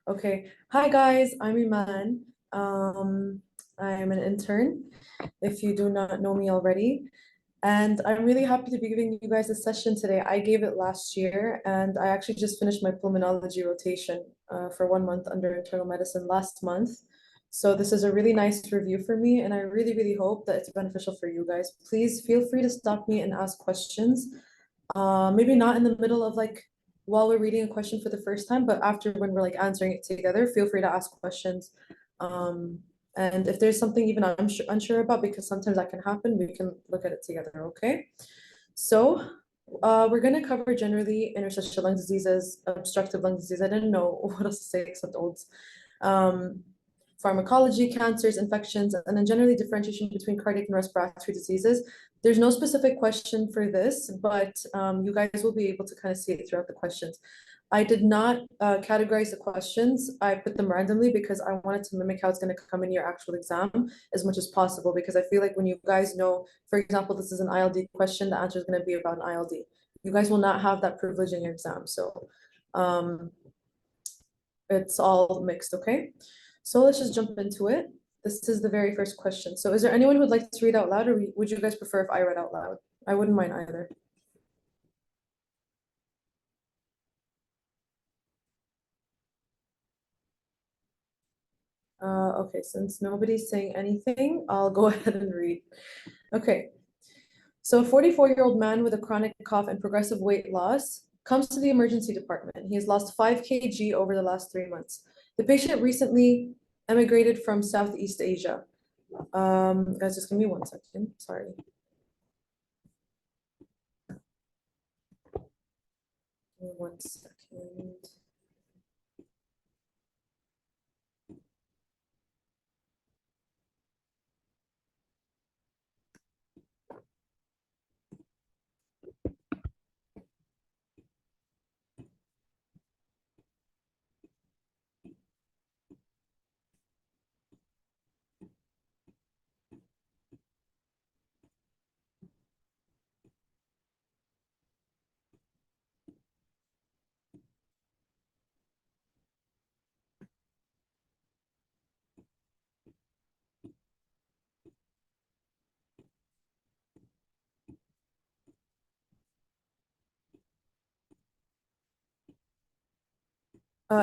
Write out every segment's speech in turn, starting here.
Okay. Hi guys, I'm Eman. I'm an intern, if you do not know me already. And I'm really happy to be giving you guys a session today. I gave it last year, and I actually just finished my pulmonology rotation for 1 month under internal medicine last month. So this is a really nice review for me, and I really, really hope that it's beneficial for you guys. Please feel free to stop me and ask questions. Maybe not in the middle of while we're reading a question for the first time, but after when we're answering it together, feel free to ask questions. And if there's something even I'm unsure about, because sometimes that can happen, we can look at it together, okay? So we're going to cover generally interstitial lung diseases, obstructive lung disease. I didn't know what else to say except olds. Pharmacology, cancers, infections, and then generally differentiation between cardiac and respiratory diseases. There's no specific question for this, but you guys will be able to kind of see it throughout the questions. I did not categorize the questions. I put them randomly because I wanted to mimic how it's going to come in your actual exam as much as possible, because I feel like when you guys know, for example, this is an ILD question, the answer is going to be about an ILD. You guys will not have that privilege in your exam. So it's all mixed, okay? So let's just jump into it. This is the very first question. So is there anyone who would like to read out loud, or would you guys prefer if I read out loud? I wouldn't mind either. Okay, since nobody's saying anything, I'll go ahead and read. Okay, so a 44-year-old man with a chronic cough and progressive weight loss comes to the emergency department. He has lost 5 kg over the last 3 months. The patient recently emigrated from Southeast Asia. Guys, just give me 1 second, sorry. Give me 1 second.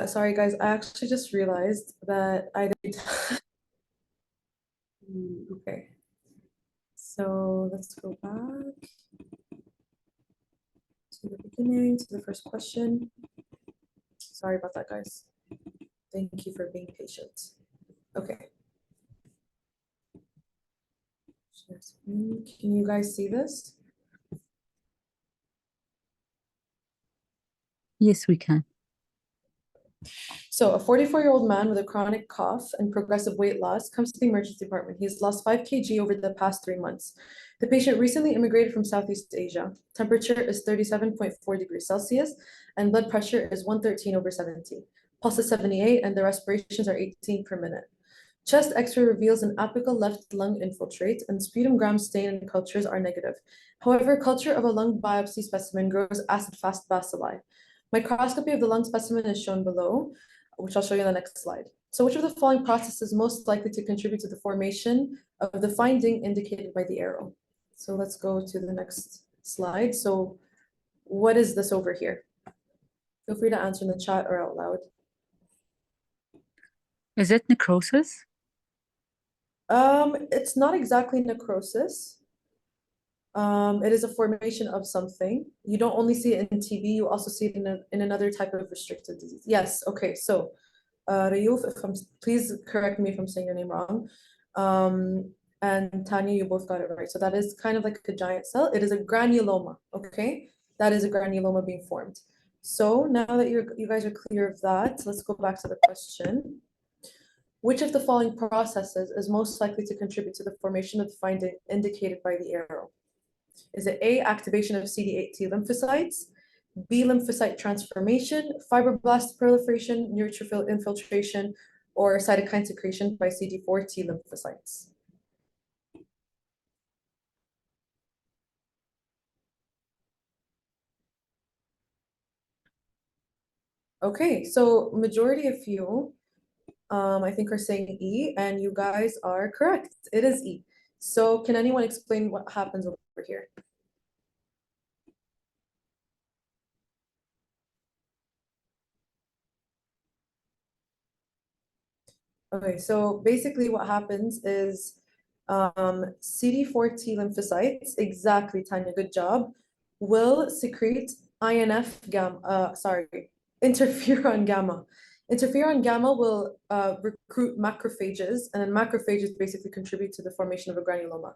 Sorry guys, I actually just realized that I did. Okay. So let's go back to the beginning, to the first question. Sorry about that, guys. Thank you for being patient. Okay. Can you guys see this? Yes, we can. So a 44-year-old man with a chronic cough and progressive weight loss comes to the emergency department. He's lost 5 kg over the past 3 months. The patient recently immigrated from Southeast Asia. Temperature is 37.4 degrees Celsius and blood pressure is 113/70. Pulse is 78 and the respirations are 18 per minute. Chest X-ray reveals an apical left lung infiltrate and sputum gram stain and cultures are negative. However, culture of a lung biopsy specimen grows acid-fast bacilli. Microscopy of the lung specimen is shown below, which I'll show you in the next slide. So which of the following processes is most likely to contribute to the formation of the finding indicated by the arrow? So let's go to the next slide. So what is this over here? Feel free to answer in the chat or out loud. Is it necrosis? It's not exactly necrosis. It is a formation of something. You don't only see it in TB, you also see it in another type of restricted disease. Yes, okay, so Rayouf, please correct me if I'm saying your name wrong. And Tanya, you both got it right. So that is kind of like a giant cell. It is a granuloma, okay? That is a granuloma being formed. So now that you guys are clear of that, let's go back to the question. Which of the following processes is most likely to contribute to the formation of the finding indicated by the arrow? Is it A, activation of CD8 T lymphocytes, B, lymphocyte transformation, fibroblast proliferation, neutrophil infiltration, or cytokine secretion by CD4 T lymphocytes? Okay, so majority of you, I think are saying E, and you guys are correct. It is E. So can anyone explain what happens over here? Okay, so basically what happens is CD4 T lymphocytes, exactly, Tanya, good job, will secrete INF gamma, interferon gamma. Interferon gamma will recruit macrophages, and then macrophages basically contribute to the formation of a granuloma.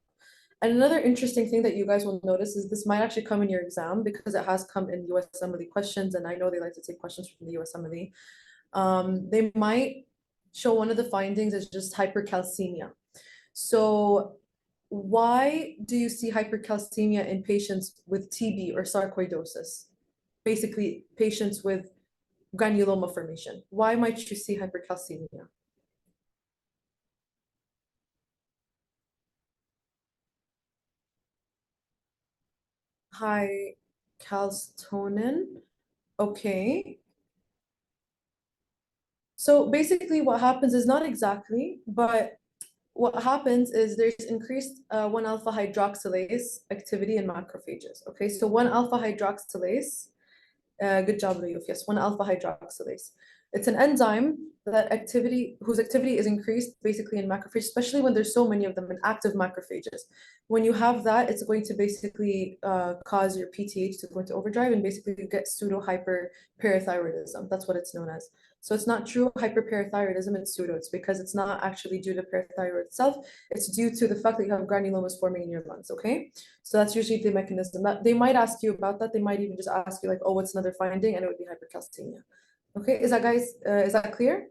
And another interesting thing that you guys will notice is this might actually come in your exam because it has come in USMLE questions, and I know they like to take questions from the USMLE. They might show one of the findings as just hypercalcemia. So why do you see hypercalcemia in patients with TB or sarcoidosis? Basically, patients with granuloma formation. Why might you see hypercalcemia? High calcitonin. Okay. So basically what happens is not exactly, but what happens is there's increased 1-alpha hydroxylase activity in macrophages. Okay, so 1-alpha hydroxylase, good job, Rayuf. Yes, 1-alpha hydroxylase. It's an enzyme whose activity is increased basically in macrophages, especially when there's so many of them in active macrophages. When you have that, it's going to basically cause your PTH to go into overdrive and basically you get pseudo hyperparathyroidism. That's what it's known as. So it's not true hyperparathyroidism, it's pseudo. It's because it's not actually due to parathyroid itself. It's due to the fact that you have granulomas forming in your lungs, okay? So that's usually the mechanism. That they might ask you about that. They might even just ask you like, oh, what's another finding? And it would be hypercalcemia. Okay, is that clear?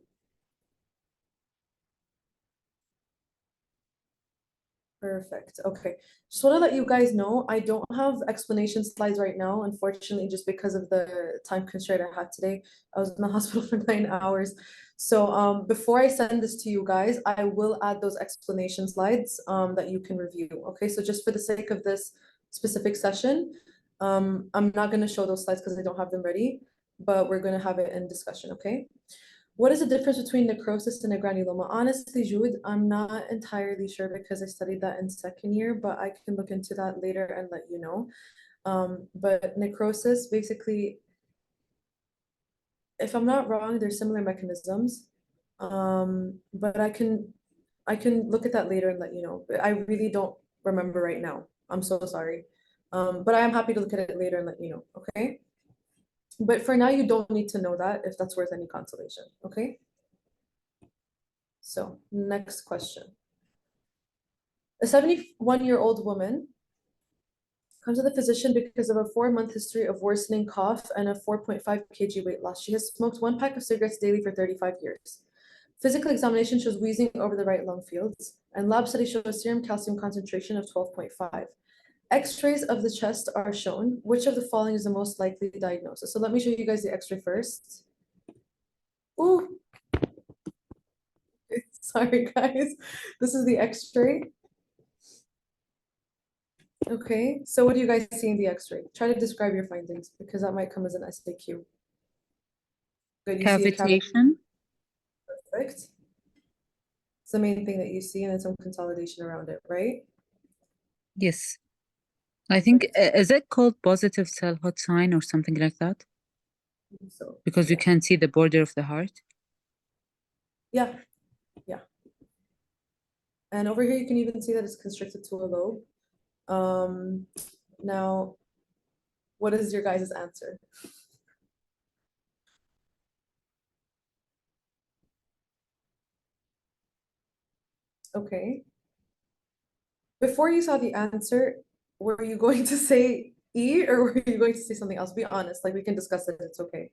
Perfect. Okay. Just want to let you guys know, I don't have explanation slides right now, unfortunately, just because of the time constraint I had today. I was in the hospital for 9 hours. So before I send this to you guys, I will add those explanation slides that you can review. Okay, so just for the sake of this specific session, I'm not going to show those slides because I don't have them ready, but we're going to have it in discussion, okay? What is the difference between necrosis and a granuloma? Honestly, Jude, I'm not entirely sure because I studied that in second year, but I can look into that later and let you know. But necrosis, basically, if I'm not wrong, there's similar mechanisms. But I can look at that later and let you know. But I really don't remember right now. I'm so sorry. But I am happy to look at it later and let you know, okay? But for now, you don't need to know that if that's worth any consolation, okay? So next question. A 71-year-old woman comes to the physician because of a 4-month history of worsening cough and a 4.5 kg weight loss. She has smoked 1 pack of cigarettes daily for 35 years. Physical examination shows wheezing over the right lung fields, and lab study shows serum calcium concentration of 12.5. X-rays of the chest are shown. Which of the following is the most likely diagnosis? So let me show you guys the X-ray first. Ooh, sorry guys. This is the X-ray. Okay, so what do you guys see in the X-ray? Try to describe your findings because that might come as an SAQ. Good, you see a cavity. Cavitation. Perfect. It's the main thing that you see, and then some consolidation around it, right? Yes. I think, is it called positive cell hot sign or something like that? So Because you yeah, can see the border of the heart. yeah, yeah. And over here, you can even see that it's constricted to a lobe. Now, what is your guys' answer? Okay. Before you saw the answer, were you going to say E or were you going to say something else? Be honest, like we can discuss it, it's okay.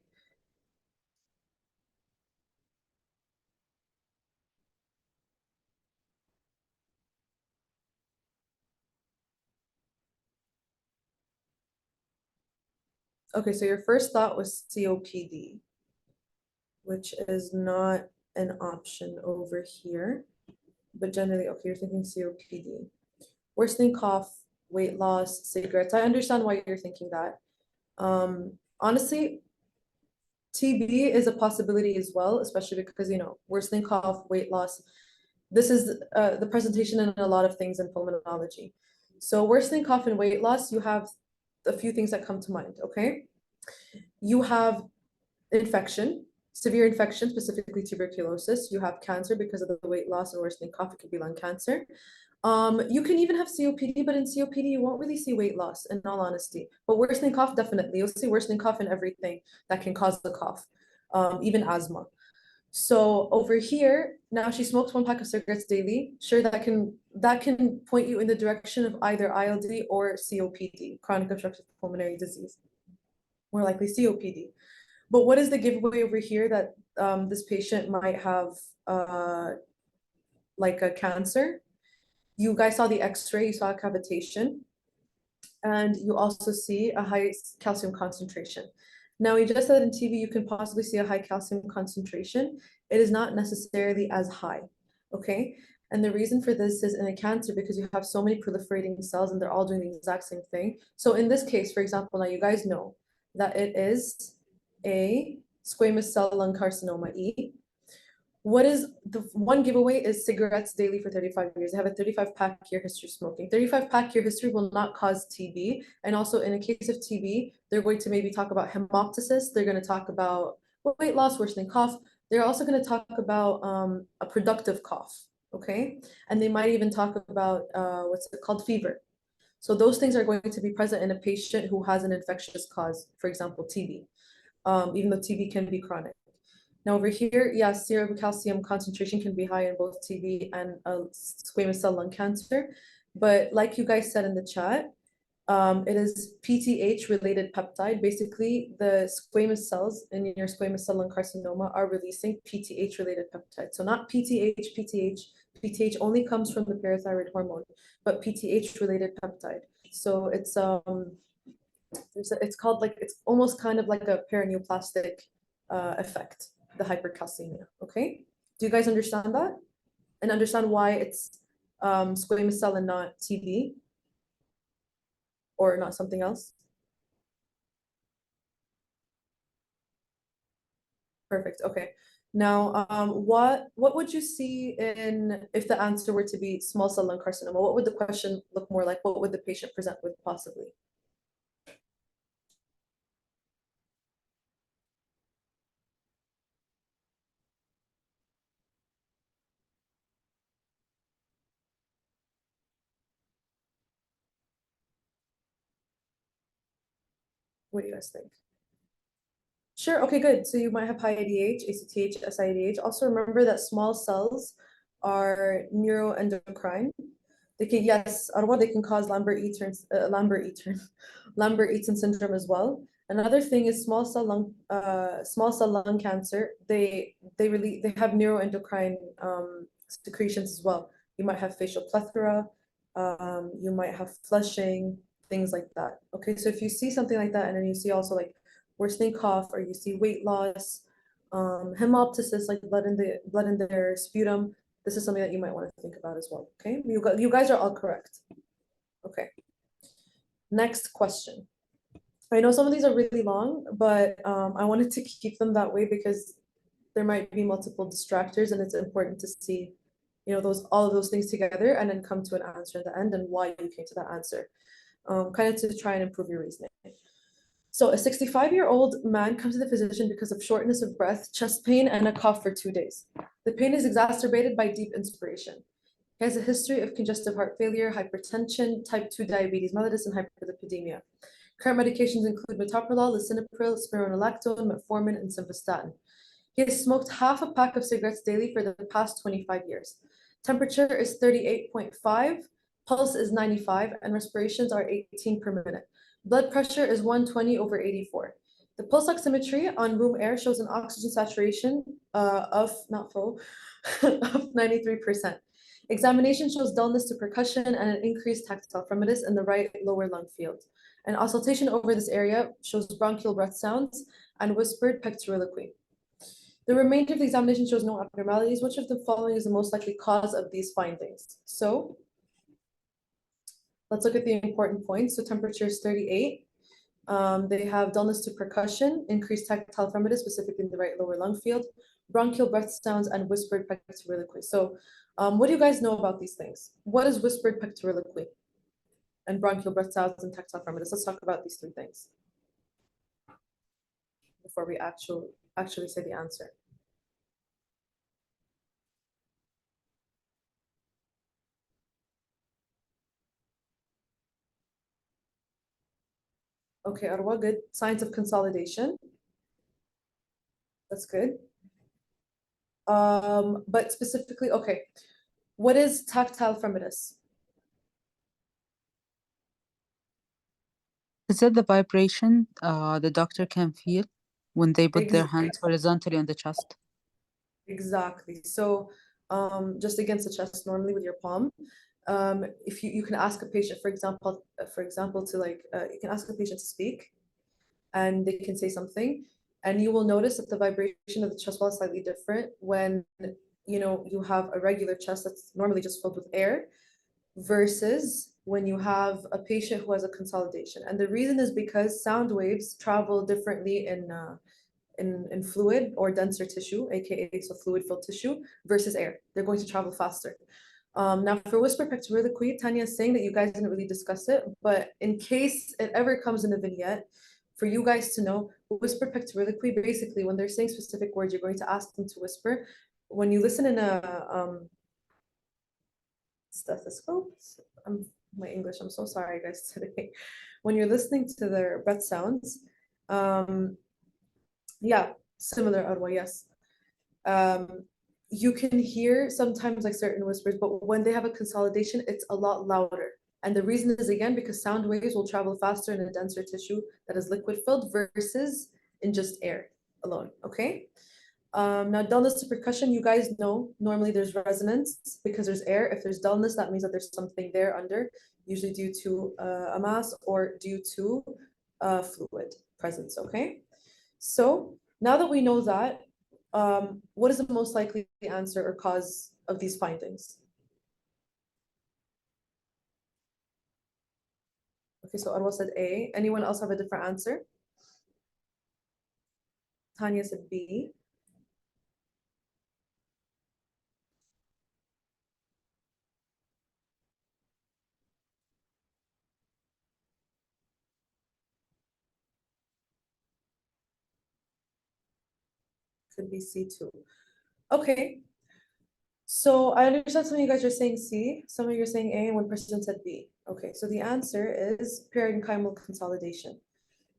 Okay, so your first thought was COPD, which is not an option over here, but generally, okay, you're thinking COPD. Worsening cough, weight loss, cigarettes. I understand why you're thinking that. Honestly, TB is a possibility as well, especially because, you know, worsening cough, weight loss. This is the presentation in a lot of things in pulmonology. So worsening cough and weight loss, you have a few things that come to mind, okay? You have infection, severe infection, specifically tuberculosis. You have cancer because of the weight loss and worsening cough. It could be lung cancer. You can even have COPD, but in COPD, you won't really see weight loss, in all honesty. But worsening cough, definitely. You'll see worsening cough in everything that can cause the cough, even asthma. So over here, now she smokes 1 pack of cigarettes daily. Sure, that can point you in the direction of either ILD or COPD, chronic obstructive pulmonary disease. More likely COPD. But what is the giveaway over here that this patient might have like a cancer? You guys saw the X-ray, you saw a cavitation, and you also see a high calcium concentration. Now, we just said in TB, you can possibly see a high calcium concentration. It is not necessarily as high, okay? And the reason for this is in a cancer, because you have so many proliferating cells and they're all doing the exact same thing. So in this case, for example, now you guys know that it is a squamous cell lung carcinoma E. What is the one giveaway is cigarettes daily for 35 years. They have a 35-pack year history of smoking. 35-pack year history will not cause TB. And also in a case of TB, they're going to maybe talk about hemoptysis. They're going to talk about weight loss, worsening cough. They're also going to talk about a productive cough, okay? And they might even talk about what's it called, fever. So those things are going to be present in a patient who has an infectious cause, for example, TB, even though TB can be chronic. Now over here, yes, serum calcium concentration can be high in both TB and squamous cell lung cancer. But like you guys said in the chat, it is PTH related peptide. Basically, the squamous cells in your squamous cell lung carcinoma are releasing PTH related peptide. So not PTH. PTH only comes from the parathyroid hormone, but PTH related peptide. So it's called like, it's almost kind of like a paraneoplastic effect, the hypercalcemia, okay? Do you guys understand that? And understand why it's squamous cell and not TB? Or not something else? Perfect, okay. Now, what would you see in, if the answer were to be small cell lung carcinoma, what would the question look more like? What would the patient present with possibly? What do you guys think? Sure, okay, good. So you might have high ADH, ACTH, SIADH. Also remember that small cells are neuroendocrine. They can, yes, or they can cause Lambert-Eaton syndrome as well. Another thing is small cell lung cancer. They have neuroendocrine secretions as well. You might have facial plethora, you might have flushing, things like that. Okay, so if you see something like that, and then you see also like worsening cough, or you see weight loss, hemoptysis, like blood in their sputum, this is something that you might want to think about as well. Okay, you guys are all correct. Okay, next question. I know some of these are really long, but I wanted to keep them that way because there might be multiple distractors, and it's important to see, you know, all of those things together and then come to an answer at the end and why you came to that answer, kind of to try and improve your reasoning. So a 65-year-old man comes to the physician because of shortness of breath, chest pain, and a cough for 2 days. The pain is exacerbated by deep inspiration. He has a history of congestive heart failure, hypertension, type 2 diabetes mellitus, and hyperlipidemia. Current medications include metoprolol, lisinopril, spironolactone, metformin, and simvastatin. He has smoked half a pack of cigarettes daily for the past 25 years. Temperature is 38.5, pulse is 95, and respirations are 18 per minute. Blood pressure is 120/84. The pulse oximetry on room air shows an oxygen saturation of 93%. Examination shows dullness to percussion and an increased tactile fremitus in the right lower lung field. And auscultation over this area shows bronchial breath sounds and whispered pectoriloquy. The remainder of the examination shows no abnormalities. Which of the following is the most likely cause of these findings? So let's look at the important points. So temperature is 38. They have dullness to percussion, increased tactile ephemeris, specifically in the right lower lung field, bronchial breath sounds, and whispered pectoriloquy. So what do you guys know about these things? What is whispered pectoriloquy and bronchial breath sounds and tactile ephemeris? Let's talk about these three things before we actually say the answer. Okay, Arwa, good. Signs of consolidation. That's good. But specifically, okay, what is tactile ephemeris? Is that the vibration the doctor can feel when they put their hands horizontally on the chest? Exactly. So just against the chest normally with your palm. If you can ask a patient, for example, to like you can ask a patient to speak and they can say something, and you will notice that the vibration of the chest wall is slightly different when you have a regular chest that's normally just filled with air versus when you have a patient who has a consolidation. And the reason is because sound waves travel differently in fluid or denser tissue, aka so fluid-filled tissue, versus air. They're going to travel faster. Now for whisper pectoriloquy, Tanya is saying that you guys didn't really discuss it, but in case it ever comes in the vignette, for you guys to know, whisper pectoriloquy, basically when they're saying specific words, you're going to ask them to whisper. When you listen in a stethoscope, my English, I'm so sorry guys today. When you're listening to their breath sounds, yeah, similar Arwa, yes. You can hear sometimes like certain whispers, but when they have a consolidation, it's a lot louder. And the reason is again because sound waves will travel faster in a denser tissue that is liquid filled versus in just air alone. Okay. Now dullness to percussion, you guys know normally there's resonance because there's air. If there's dullness, that means that there's something there under, usually due to a mass or due to fluid presence. Okay. So now that we know that, what is the most likely answer or cause of these findings? Okay, so Arwa said A. Anyone else have a different answer? Tanya said B. Could be C too. Okay. So I understand some of you guys are saying C, some of you are saying A, and one person said B. Okay, so the answer is parenchymal consolidation.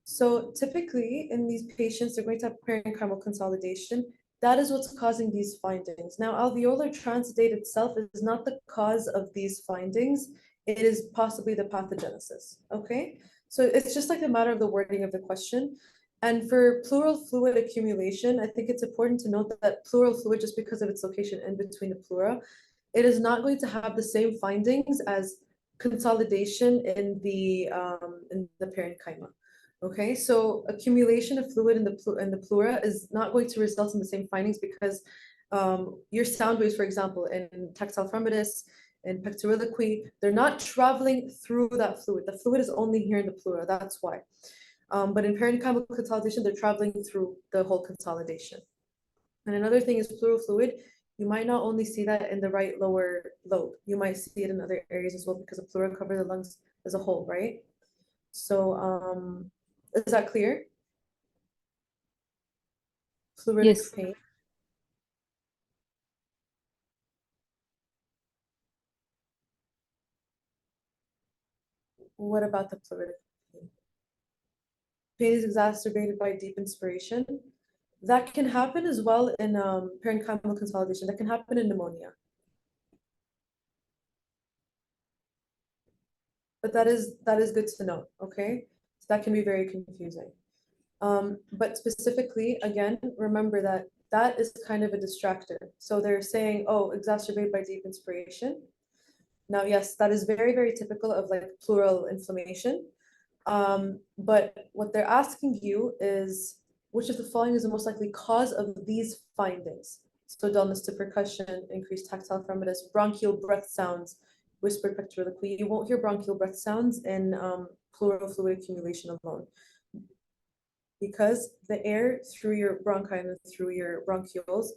So typically in these patients, they're going to have parenchymal consolidation. That is what's causing these findings. Now, alveolar transudate itself is not the cause of these findings. It is possibly the pathogenesis, okay? So it's just like a matter of the wording of the question. And for pleural fluid accumulation, I think it's important to note that pleural fluid, just because of its location in between the pleura, it is not going to have the same findings as consolidation in the parenchyma. Okay, so accumulation of fluid in the pleura is not going to result in the same findings because your sound waves, for example, in tactile ephemeris, in pectoriloquy, they're not traveling through that fluid. The fluid is only here in the pleura, that's why. But in parenchymal consolidation, they're traveling through the whole consolidation. And another thing is pleural fluid. You might not only see that in the right lower lobe, you might see it in other areas as well because the pleura covers the lungs as a whole, right? So is that clear? Pleuritic Yes. pain. What about the pleuritic pain? Pain is exacerbated by deep inspiration. That can happen as well in parenchymal consolidation. That can happen in pneumonia. But that is good to know, okay? So that can be very confusing. But specifically, again, remember that that is kind of a distractor. So they're saying, oh, exacerbated by deep inspiration. Now, yes, that is very, very typical of like pleural inflammation. But what they're asking you is, which of the following is the most likely cause of these findings? So dullness to percussion, increased tactile ephemeris, bronchial breath sounds, whispered pectoriloquy. You won't hear bronchial breath sounds in pleural fluid accumulation alone. because the air through your bronchi and through your bronchioles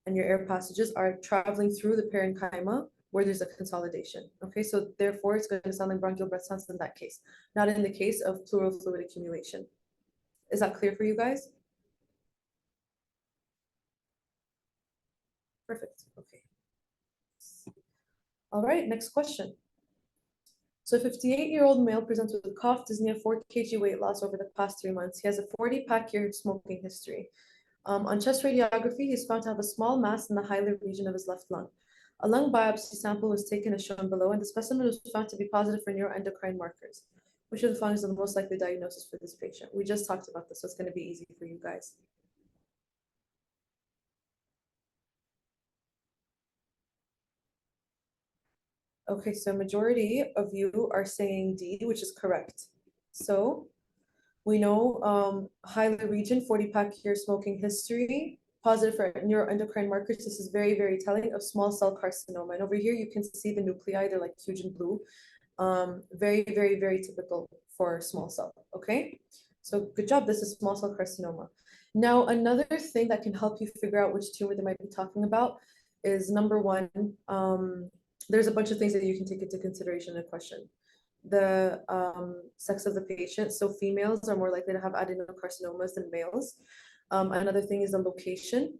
and your air passages are traveling through the parenchyma where there's a consolidation. Okay, so therefore it's going to sound like bronchial breath sounds in that case, not in the case of pleural fluid accumulation. Is that clear for you guys? Perfect. Okay. All right, next question. So a 58-year-old male presents with a cough, dyspnea, 4 kg weight loss over the past 3 months. He has a 40-pack year smoking history. On chest radiography, he's found to have a small mass in the hilar region of his left lung. A lung biopsy sample was taken as shown below, and the specimen was found to be positive for neuroendocrine markers. Which of the following is the most likely diagnosis for this patient? We just talked about this, so it's going to be easy for you guys. Okay, so majority of you are saying D, which is correct. So we know hilar region, 40-pack year smoking history, positive for neuroendocrine markers. This is very, very telling of small cell carcinoma. And over here, you can see the nuclei, they're like huge and blue. Very, very, very typical for small cell, okay? So good job, this is small cell carcinoma. Now, another thing that can help you figure out which tumor they might be talking about is number one, there's a bunch of things that you can take into consideration in a question. The sex of the patient. So females are more likely to have adenocarcinomas than males. Another thing is the location.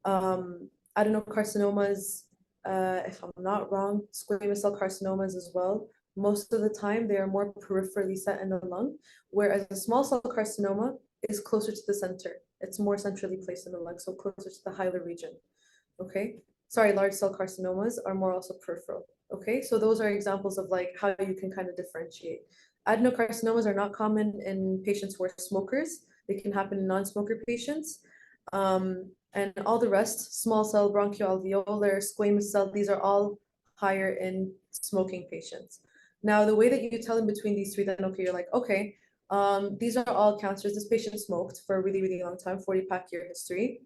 Adenocarcinomas, if I'm not wrong, squamous cell carcinomas as well. Most of the time, they are more peripherally set in the lung, whereas a small cell carcinoma is closer to the center. It's more centrally placed in the lung, so closer to the hilar region. Okay, sorry, large cell carcinomas are more also peripheral. Okay, so those are examples of like how you can kind of differentiate. Adenocarcinomas are not common in patients who are smokers. They can happen in non-smoker patients. And all the rest, small cell, bronchoalveolar, squamous cell, these are all higher in smoking patients. Now, the way that you tell in between these three, then okay, you're like, okay, these are all cancers. This patient smoked for a really, really long time, 40-pack year history.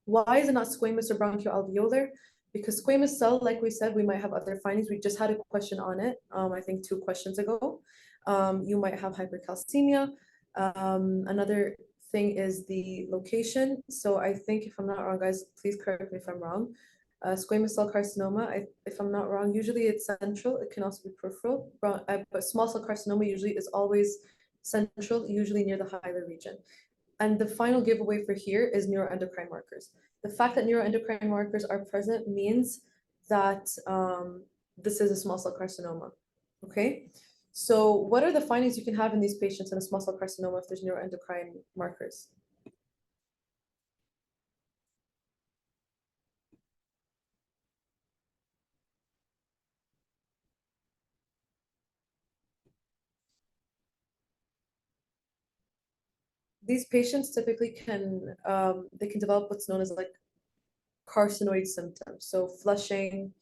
Why is it not squamous or bronchoalveolar? Because squamous cell, like we said, we might have other findings. We just had a question on it, I think 2 questions ago. You might have hypercalcemia. Another thing is the location. So I think, if I'm not wrong, guys, please correct me if I'm wrong. Squamous cell carcinoma, if I'm not wrong, usually it's central. It can also be peripheral, but small cell carcinoma usually is always central, usually near the hilar region. And the final giveaway for here is neuroendocrine markers. The fact that neuroendocrine markers are present means that this is a small cell carcinoma, okay? So what are the findings you can have in these patients in a small cell carcinoma if there's neuroendocrine markers? These patients typically can, they can develop what's known as like carcinoid symptoms. So flushing,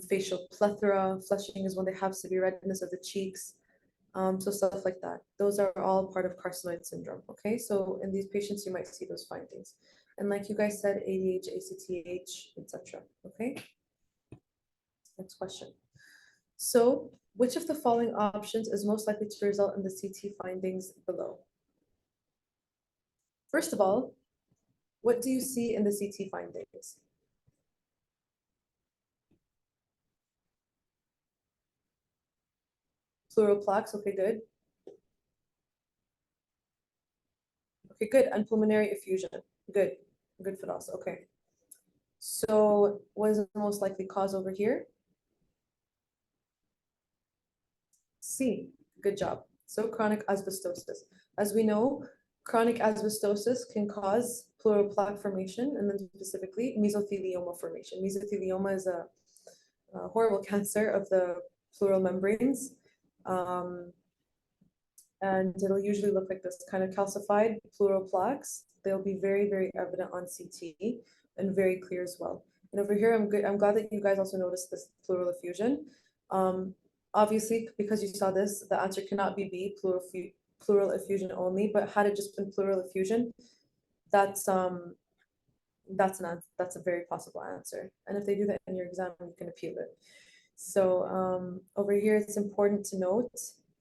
facial plethora. Flushing is when they have severe redness of the cheeks. So stuff like that. Those are all part of carcinoid syndrome, okay? So in these patients, you might see those findings. And like you guys said, ADH, ACTH, etc. Okay? Next question. So which of the following options is most likely to result in the CT findings below? First of all, what do you see in the CT findings? Pleural plaques, okay, good. Okay, good. And pulmonary effusion, good. Good for us, okay. So what is the most likely cause over here? C, good job. So chronic asbestosis. As we know, chronic asbestosis can cause pleural plaque formation, and then specifically mesothelioma formation. Mesothelioma is a horrible cancer of the pleural membranes. And it'll usually look like this, kind of calcified pleural plaques. They'll be very, very evident on CT and very clear as well. And over here, I'm glad that you guys also noticed this pleural effusion. Obviously, because you saw this, the answer cannot be B, pleural effusion only, but had it just been pleural effusion, that's a very possible answer. And if they do that in your exam, you can appeal it. So over here, it's important to note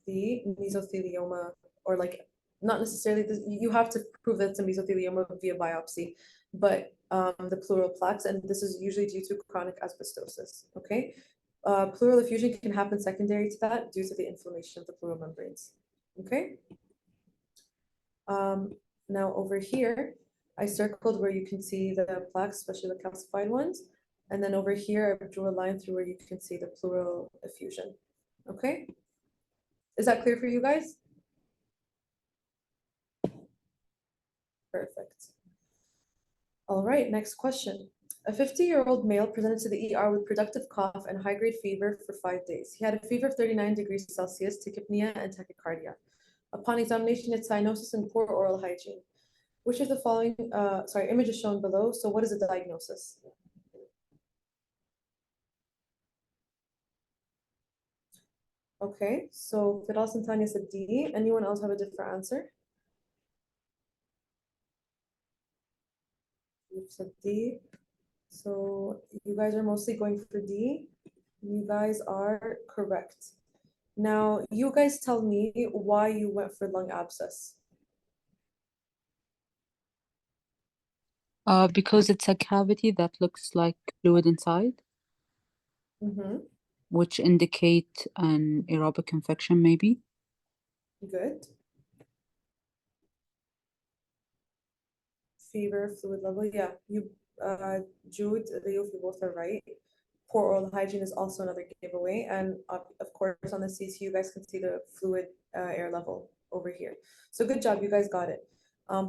the mesothelioma, or like not necessarily, you have to prove that it's a mesothelioma via biopsy, but the pleural plaques, and this is usually due to chronic asbestosis, okay? Pleural effusion can happen secondary to that due to the inflammation of the pleural membranes, okay? Now over here, I circled where you can see the plaques, especially the calcified ones. And then over here, I drew a line through where you can see the pleural effusion, okay? Is that clear for you guys? Perfect. All right, next question. A 50-year-old male presented to the ER with productive cough and high-grade fever for 5 days. He had a fever of 39 degrees Celsius, tachypnea, and tachycardia. Upon examination, it's cyanosis and poor oral hygiene. Which of the following, image is shown below. So what is the diagnosis? Okay, so Firas and Tanya said D. Anyone else have a different answer? You've said D. So you guys are mostly going for D. You guys are correct. Now, you guys tell me why you went for lung abscess. Because it's a cavity that looks like fluid inside, which indicate an aerobic infection, maybe. Good. Fever, fluid level. Yeah, Jude, you both are right. Poor oral hygiene is also another giveaway. And of course, on the CT, you guys can see the fluid air level over here. So good job, you guys got it.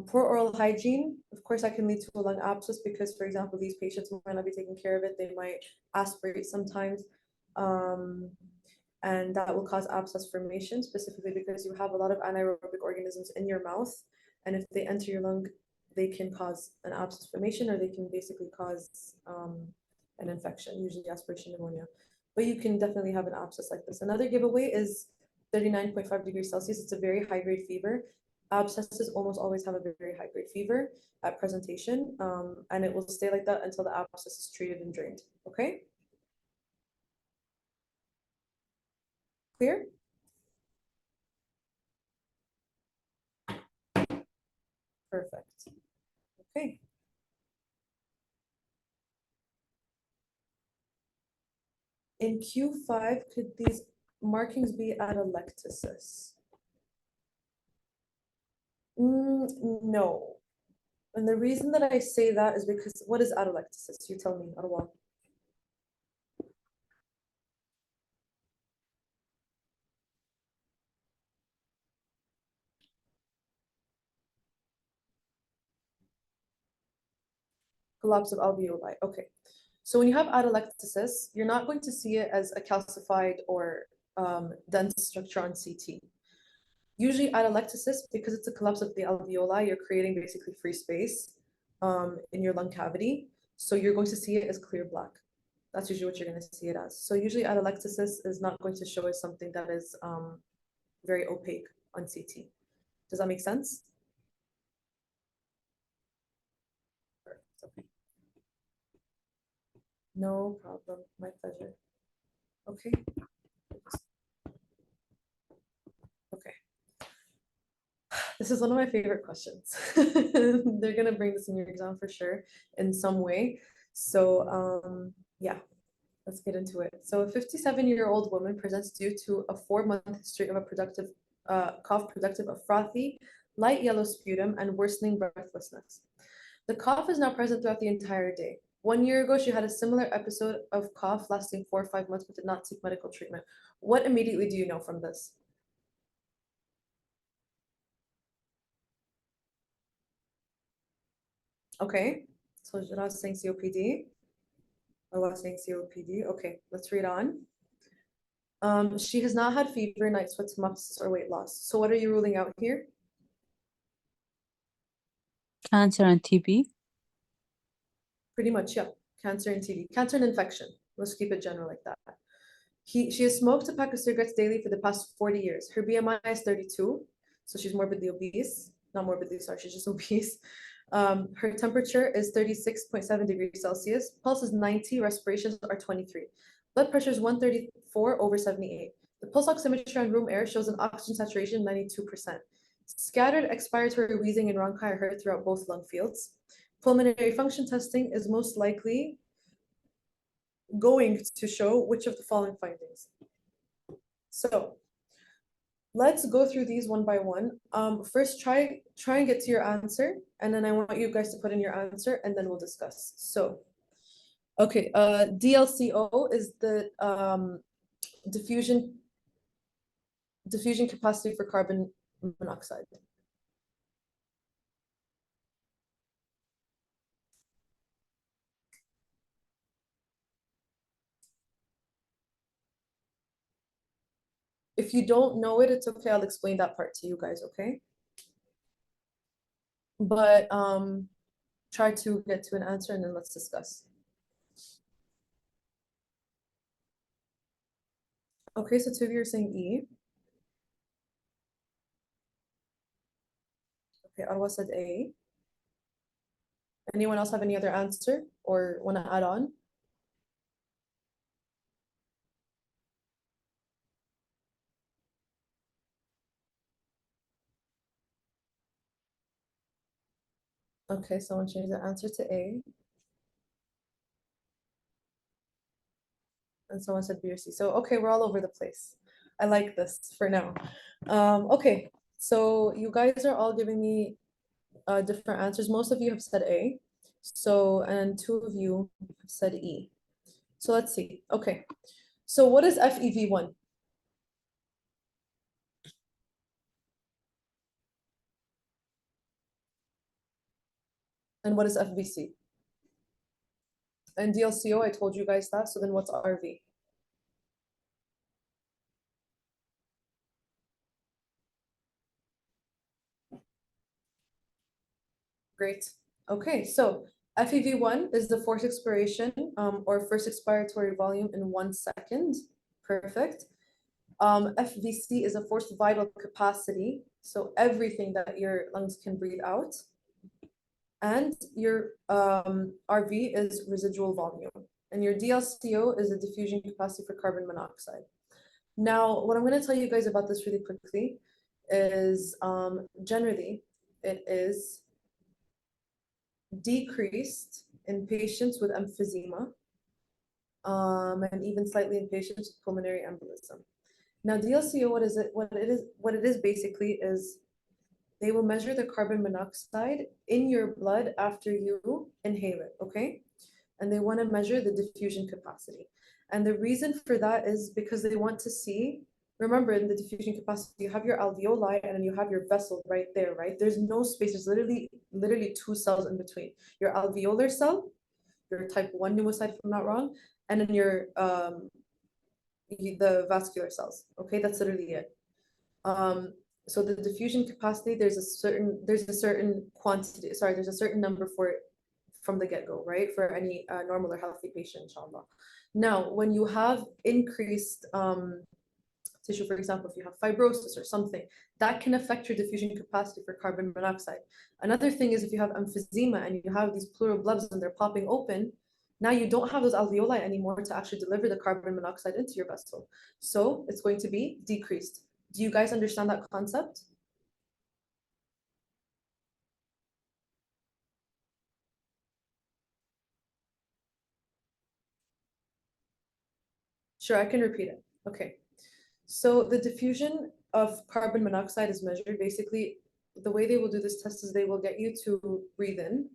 Poor oral hygiene, of course, that can lead to a lung abscess because, for example, these patients might not be taking care of it. They might aspirate sometimes. And that will cause abscess formation, specifically because you have a lot of anaerobic organisms in your mouth. And if they enter your lung, they can cause an abscess formation, or they can basically cause an infection, usually aspiration pneumonia. But you can definitely have an abscess like this. Another giveaway is 39.5 degrees Celsius. It's a very high grade fever. Abscesses almost always have a very high grade fever at presentation, and it will stay like that until the abscess is treated and drained. Okay? Clear? Perfect. Okay. In Q5, could these markings be atelectasis? No. And the reason that I say that is because what is atelectasis? You tell me, Arwa. Collapse of alveoli. Okay. So when you have atelectasis, you're not going to see it as a calcified or dense structure on CT. Usually atelectasis, because it's a collapse of the alveoli, you're creating basically free space in your lung cavity. So you're going to see it as clear black. That's usually what you're going to see it as. So usually atelectasis is not going to show as something that is very opaque on CT. Does that make sense? Okay. No problem. My pleasure. Okay. Okay. This is one of my favorite questions. They're gonna bring this in your exam for sure in some way. So yeah, let's get into it. So a 57-year-old woman presents due to a 4-month history of a productive cough productive of frothy, light yellow sputum and worsening breathlessness. The cough is now present throughout the entire day. 1 year ago, she had a similar episode of cough lasting 4 or 5 months but did not seek medical treatment. What immediately do you know from this? Okay, so Jara saying COPD. Awa saying COPD. Okay, let's read on. She has not had fever, night sweats, hemoptysis, or weight loss. So what are you ruling out here? Cancer and TB. Pretty much, yeah. Cancer and TB. Cancer and infection. Let's keep it general like that. She has smoked a pack of cigarettes daily for the past 40 years. Her BMI is 32, so she's morbidly obese. Not morbidly, sorry, she's just obese. Her temperature is 36.7 degrees Celsius. Pulse is 90, respirations are 23. Blood pressure is 134/78. The pulse oximetry on room air shows an oxygen saturation 92%. Scattered expiratory wheezing and rhonchi are heard throughout both lung fields. Pulmonary function testing is most likely going to show which of the following findings. So let's go through these one by one. First, try and get to your answer, and then I want you guys to put in your answer, and then we'll discuss. So, okay, DLCO is the diffusion capacity for carbon monoxide. If you don't know it, it's okay. I'll explain that part to you guys, okay? But try to get to an answer and then let's discuss. Okay, so two of you are saying E. Okay, Arwa said A. Anyone else have any other answer or want to add on? Okay, someone changed the answer to A. And someone said B or C. So, okay, we're all over the place. I like this for now. Okay, so you guys are all giving me different answers. Most of you have said A. So, and two of you have said E. So let's see. Okay, so what is FEV1? And what is FVC? And DLCO, I told you guys that. So then what's RV? Great. Okay, so FEV1 is the forced expiration or first expiratory volume in 1 second. Perfect. FVC is a forced vital capacity. So everything that your lungs can breathe out. And your RV is residual volume. And your DLCO is the diffusion capacity for carbon monoxide. Now, what I'm going to tell you guys about this really quickly is generally it is decreased in patients with emphysema and even slightly in patients with pulmonary embolism. Now, DLCO, what is it? What it is basically is they will measure the carbon monoxide in your blood after you inhale it, okay? And they want to measure the diffusion capacity. And the reason for that is because they want to see, remember in the diffusion capacity, you have your alveoli and then you have your vessel right there, right? There's no space, there's literally two cells in between. Your alveolar cell, your type 1 pneumocyte, if I'm not wrong, and then your the vascular cells, okay? That's literally it. So the diffusion capacity, there's a certain quantity, sorry, there's a certain number for it from the get-go, right? For any normal or healthy patient, inshallah. Now, when you have increased tissue, for example, if you have fibrosis or something, that can affect your diffusion capacity for carbon monoxide. Another thing is if you have emphysema and you have these pleural blebs and they're popping open, now you don't have those alveoli anymore to actually deliver the carbon monoxide into your vessel. So it's going to be decreased. Do you guys understand that concept? Sure, I can repeat it. Okay. So the diffusion of carbon monoxide is measured. Basically, the way they will do this test is they will get you to breathe in,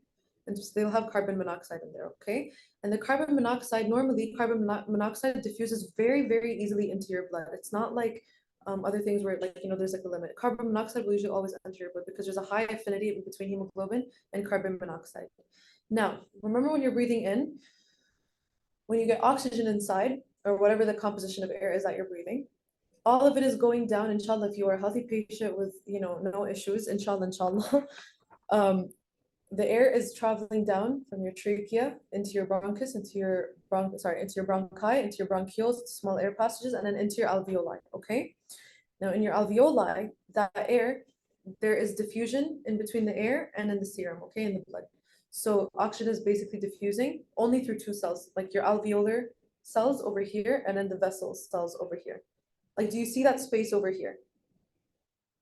and just, they'll have carbon monoxide in there, okay? And the carbon monoxide, normally carbon monoxide diffuses very, very easily into your blood. It's not like other things where like, you know, there's like a limit. Carbon monoxide will usually always enter your blood because there's a high affinity between hemoglobin and carbon monoxide. Now, remember when you're breathing in, when you get oxygen inside, or whatever the composition of air is that you're breathing, all of it is going down, inshallah. If you are a healthy patient with, you know, no issues, inshallah, the air is traveling down from your trachea into your bronchus, into your bronchi, into your bronchioles, small air passages, and then into your alveoli, okay? Now in your alveoli, that air, there is diffusion in between the air and in the serum, okay, in the blood. So oxygen is basically diffusing only through two cells, like your alveolar cells over here and then the vessel cells over here. Like, do you see that space over here?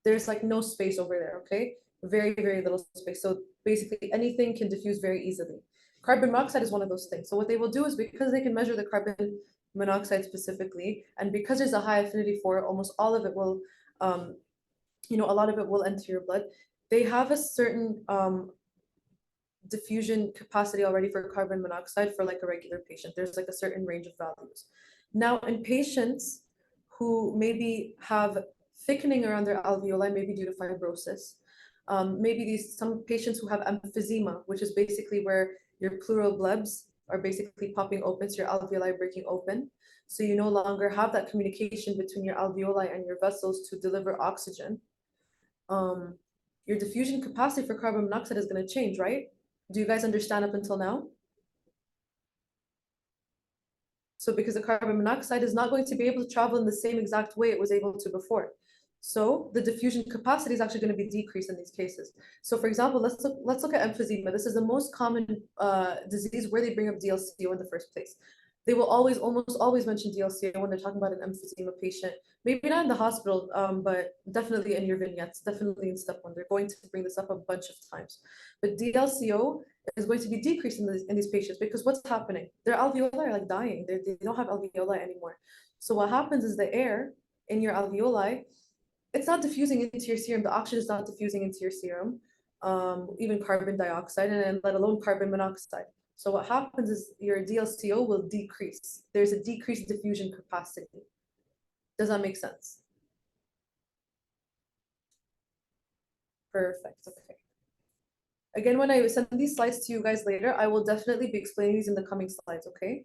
there's like no space over there, okay? Very, very little space. So basically anything can diffuse very easily. Carbon monoxide is one of those things. So what they will do is, because they can measure the carbon monoxide specifically, and because there's a high affinity for it, almost all of it will, a lot of it will enter your blood. They have a certain diffusion capacity already for carbon monoxide for like a regular patient. There's like a certain range of values. Now, in patients who maybe have thickening around their alveoli, maybe due to fibrosis, maybe some patients who have emphysema, which is basically where your pleural blebs are basically popping open, so your alveoli are breaking open. So you no longer have that communication between your alveoli and your vessels to deliver oxygen. Your diffusion capacity for carbon monoxide is going to change, right? Do you guys understand up until now? So because the carbon monoxide is not going to be able to travel in the same exact way it was able to before. So the diffusion capacity is actually going to be decreased in these cases. So for example, let's look at emphysema. This is the most common disease where they bring up DLCO in the first place. They will almost always mention DLCO when they're talking about an emphysema patient. Maybe not in the hospital, but definitely in your vignettes, definitely in step one. They're going to bring this up a bunch of times. But DLCO is going to be decreased in these patients because what's happening? Their alveoli are like dying. They don't have alveoli anymore. So what happens is the air in your alveoli, it's not diffusing into your serum. The oxygen is not diffusing into your serum, even carbon dioxide, and let alone carbon monoxide. So what happens is your DLCO will decrease. There's a decreased diffusion capacity. Does that make sense? Perfect. Okay. Again, when I send these slides to you guys later, I will definitely be explaining these in the coming slides, okay?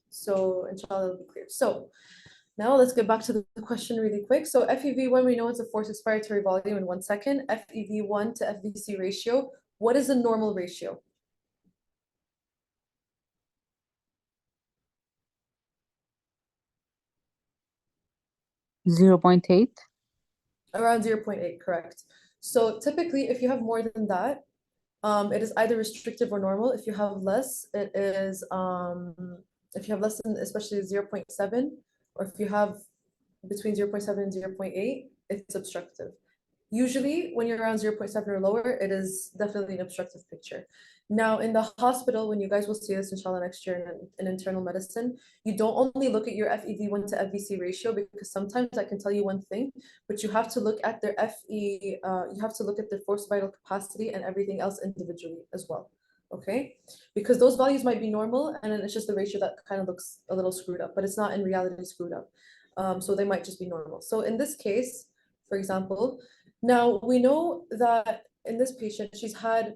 So inshallah it'll be clear. So now let's get back to the question really quick. So FEV1, we know it's a forced expiratory volume in 1 second. FEV1 to FVC ratio. What is the normal ratio? 0.8. Around 0.8, correct. So typically, if you have more than that, it is either restrictive or normal. If you have less, it is, if you have less than, especially 0.7, or if you have between 0.7 and 0.8, it's obstructive. Usually, when you're around 0.7 or lower, it is definitely an obstructive picture. Now, in the hospital, when you guys will see this, inshallah, next year in internal medicine, you don't only look at your FEV1 to FVC ratio, because sometimes I can tell you one thing, but you have to look at their you have to look at their forced vital capacity and everything else individually as well. Okay, because those values might be normal, and then it's just the ratio that kind of looks a little screwed up, but it's not in reality screwed up. So they might just be normal. So in this case, for example, now we know that in this patient, she's had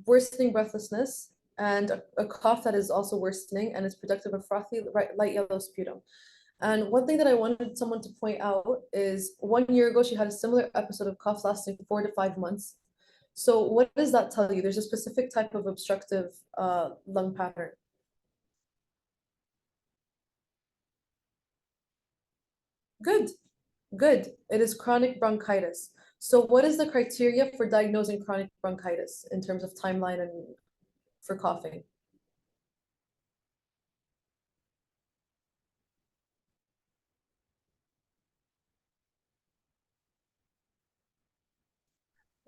worsening breathlessness and a cough that is also worsening, and it's productive of frothy light yellow sputum. And one thing that I wanted someone to point out is 1 year ago, she had a similar episode of cough lasting 4 to 5 months. So what does that tell you? There's a specific type of obstructive lung pattern. Good, good. It is chronic bronchitis. So what is the criteria for diagnosing chronic bronchitis in terms of timeline and for coughing?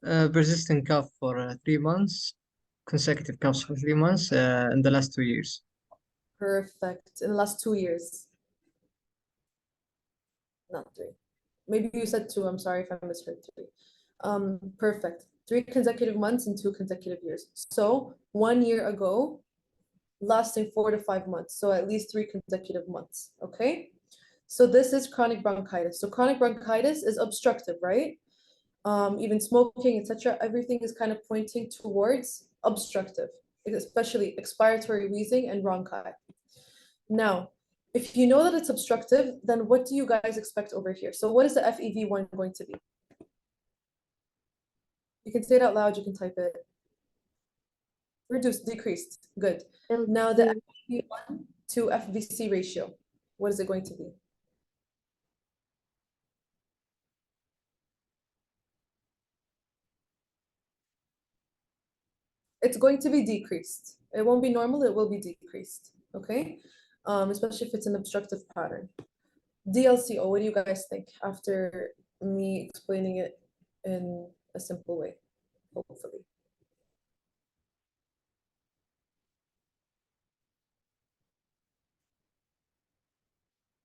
Persistent cough for 3 months, consecutive coughs for 3 months in the last 2 years. Perfect. In the last 2 years, not three. Maybe you said two. I'm sorry if I misheard three. Perfect. 3 consecutive months and 2 consecutive years. So 1 year ago, lasting 4 to 5 months. So at least 3 consecutive months. Okay. So this is chronic bronchitis. So chronic bronchitis is obstructive, right? Even smoking, etc. Everything is kind of pointing towards obstructive, especially expiratory wheezing and bronchi. Now, if you know that it's obstructive, then what do you guys expect over here? So what is the FEV1 going to be? You can say it out loud, you can type it. Reduced, decreased, good. Now the FEV1 to FVC ratio, what is it going to be? It's going to be decreased. It won't be normal, it will be decreased, okay? Especially if it's an obstructive pattern. DLCO, what do you guys think after me explaining it in a simple way, hopefully?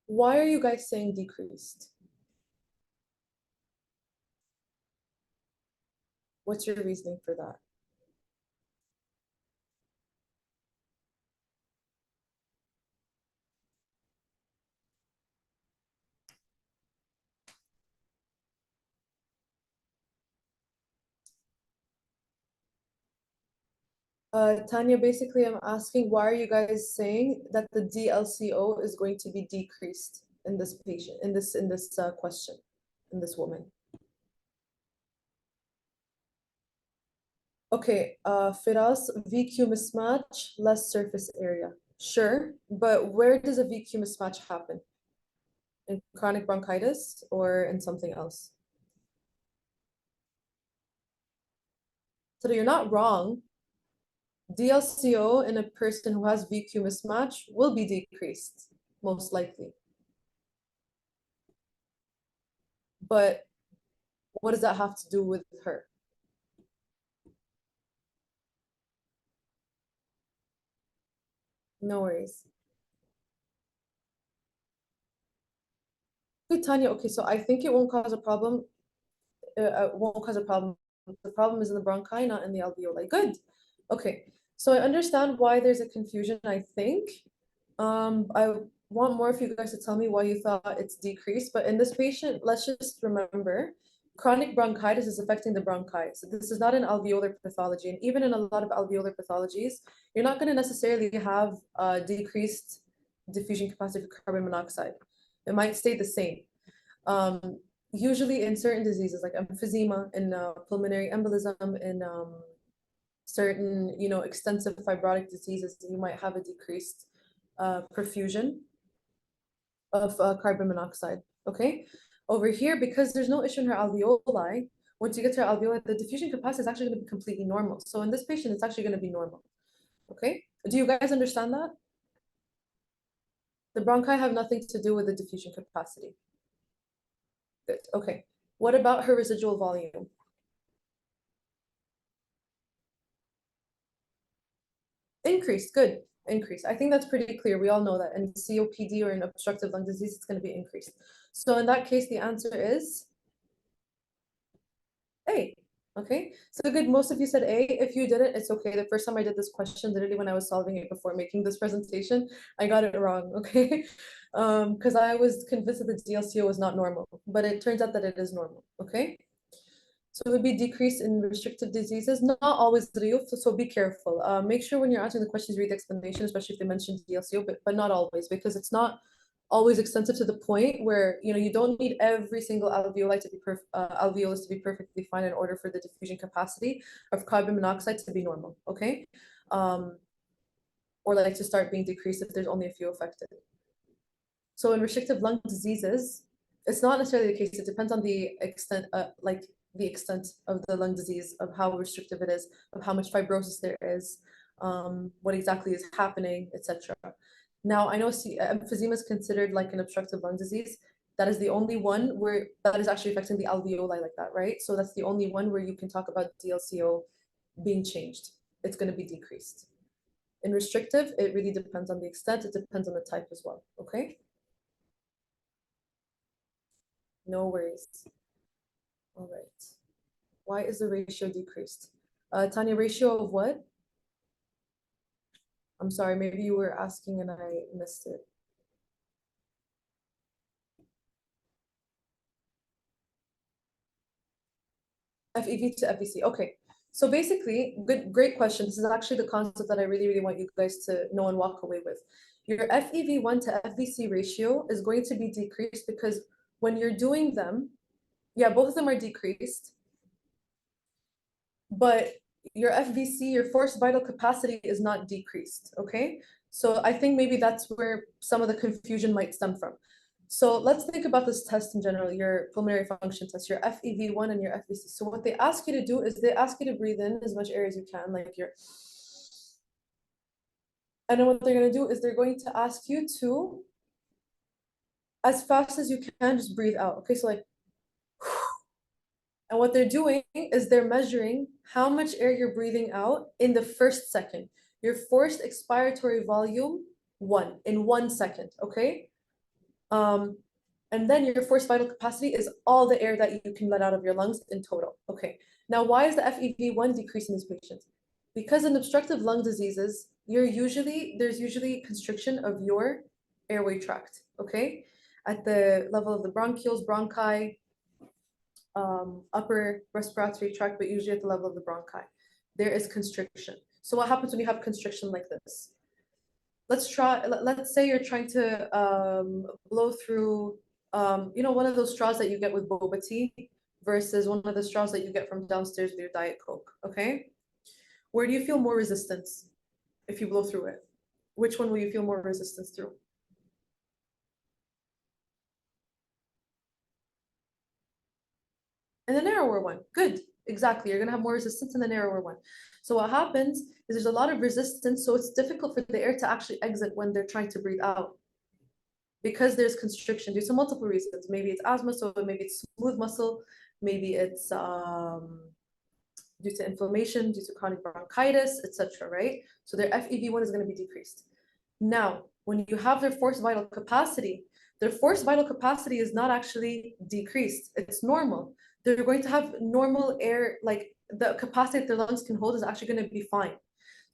Why are you guys saying decreased? What's your reasoning for that? Tanya, basically I'm asking, why are you guys saying that the DLCO is going to be decreased in this patient, in this question, in this woman? Okay, Firas, VQ mismatch, less surface area. Sure, but where does a VQ mismatch happen? In chronic bronchitis or in something else? So you're not wrong. DLCO in a person who has VQ mismatch will be decreased, most likely. But what does that have to do with her? No worries. Good, Tanya. Okay, so I think it won't cause a problem. Won't cause a problem. The problem is in the bronchi, not in the alveoli. Good. Okay, so I understand why there's a confusion, I think. I want more of you guys to tell me why you thought it's decreased, but in this patient, let's just remember, chronic bronchitis is affecting the bronchi. So this is not an alveolar pathology. And even in a lot of alveolar pathologies, you're not going to necessarily have decreased diffusion capacity of carbon monoxide. It might stay the same. Usually in certain diseases like emphysema, in pulmonary embolism, in certain, extensive fibrotic diseases, you might have a decreased perfusion of carbon monoxide, okay? Over here, because there's no issue in her alveoli, once you get to her alveoli, the diffusion capacity is actually going to be completely normal. So in this patient, it's actually going to be normal, okay? Do you guys understand that? The bronchi have nothing to do with the diffusion capacity. Good, okay. What about her residual volume? Increased, good, increased. I think that's pretty clear. We all know that in COPD or in obstructive lung disease, it's going to be increased. So in that case, the answer is A. Okay, so good. Most of you said A. If you didn't, it's okay. The first time I did this question, literally when I was solving it before making this presentation, I got it wrong. Okay, because I was convinced that the DLCO was not normal, but it turns out that it is normal. Okay. So it would be decrease in restrictive diseases, not always Riyuf, so be careful. Make sure when you're answering the questions, read the explanation, especially if they mention DLCO, but not always, because it's not always extensive to the point where, you don't need every single alveoli to be alveolus to be perfectly fine in order for the diffusion capacity of carbon monoxide to be normal, okay? Or like to start being decreased if there's only a few affected. So in restrictive lung diseases, it's not necessarily the case. It depends on the extent, the extent of the lung disease, of how restrictive it is, of how much fibrosis there is, what exactly is happening, etc. Now, I know emphysema is considered like an obstructive lung disease. That is the only one where that is actually affecting the alveoli like that, right? So that's the only one where you can talk about DLCO being changed. It's going to be decreased. In restrictive, it really depends on the extent. It depends on the type as well, okay? No worries. All right. Why is the ratio decreased? Tanya, ratio of what? I'm sorry, maybe you were asking and I missed it. FEV to FVC. Okay. So basically, great question. This is actually the concept that I really, really want you guys to know and walk away with. Your FEV1 to FVC ratio is going to be decreased because when you're doing them, yeah, both of them are decreased, but your FVC, your forced vital capacity, is not decreased, okay? So I think maybe that's where some of the confusion might stem from. So let's think about this test in general, your pulmonary function test, your FEV1 and your FVC. So what they ask you to do is they ask you to breathe in as much air as you can, like you're, and then what they're going to do is they're going to ask you to as fast as you can, just breathe out. Okay, so like, and what they're doing is they're measuring how much air you're breathing out in the first second. Your forced expiratory volume, 1 in 1 second, okay? And then your forced vital capacity is all the air that you can let out of your lungs in total. Okay, now why is the FEV1 decreasing in these patients? Because in obstructive lung diseases, there's usually constriction of your airway tract, okay? At the level of the bronchioles, bronchi, upper respiratory tract, but usually at the level of the bronchi. There is constriction. So what happens when you have constriction like this? Let's say you're trying to blow through, one of those straws that you get with boba tea versus one of the straws that you get from downstairs with your Diet Coke, okay? Where do you feel more resistance if you blow through it? Which one will you feel more resistance through? And the narrower one. Good. Exactly. You're going to have more resistance in the narrower one. So what happens is there's a lot of resistance. So it's difficult for the air to actually exit when they're trying to breathe out because there's constriction due to multiple reasons. Maybe it's asthma, so maybe it's smooth muscle. Maybe it's due to inflammation, due to chronic bronchitis, etc. Right? So their FEV1 is going to be decreased. Now, when you have their forced vital capacity is not actually decreased. It's normal. They're going to have normal air, like the capacity that their lungs can hold is actually going to be fine.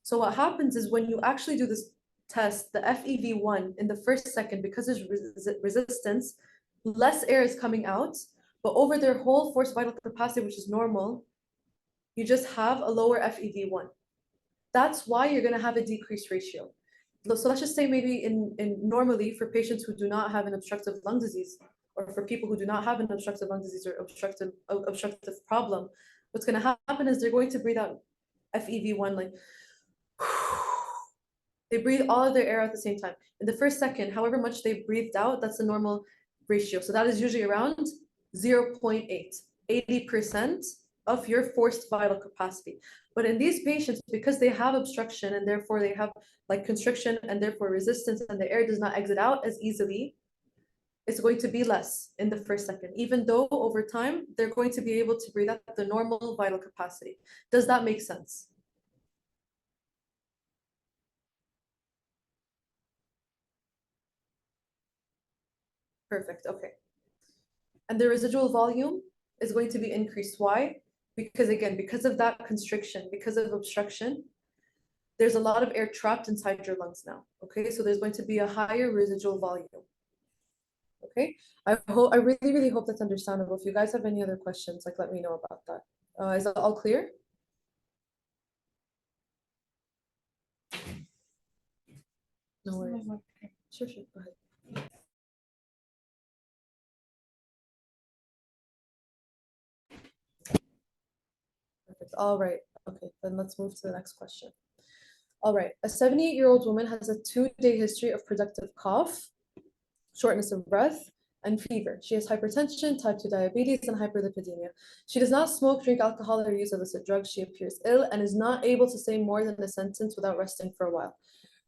So what happens is when you actually do this test, the FEV1 in the first second, because there's resistance, less air is coming out, but over their whole forced vital capacity, which is normal, you just have a lower FEV1. That's why you're going to have a decreased ratio. So let's just say maybe in normally for patients who do not have an obstructive lung disease, or for people who do not have an obstructive lung disease or obstructive problem, what's going to happen is they're going to breathe out FEV1 like they breathe all of their air at the same time. In the first second, however much they've breathed out, that's the normal ratio. So that is usually around 0.8, 80% of your forced vital capacity. But in these patients, because they have obstruction and therefore they have like constriction and therefore resistance and the air does not exit out as easily, it's going to be less in the first second, even though over time, they're going to be able to breathe at the normal vital capacity. Does that make sense? Perfect, okay. And the residual volume is going to be increased. Why? Because again, because of that constriction, because of obstruction, there's a lot of air trapped inside your lungs now, okay? So there's going to be a higher residual volume, okay? I really, really hope that's understandable. If you guys have any other questions, like let me know about that. Is that all clear? No worries. Sure, go ahead. Perfect. All right. Okay, then let's move to the next question. All right. A 78-year-old woman has a 2-day history of productive cough, shortness of breath, and fever. She has hypertension, type 2 diabetes, and hyperlipidemia. She does not smoke, drink alcohol, or use illicit drugs. She appears ill and is not able to say more than a sentence without resting for a while.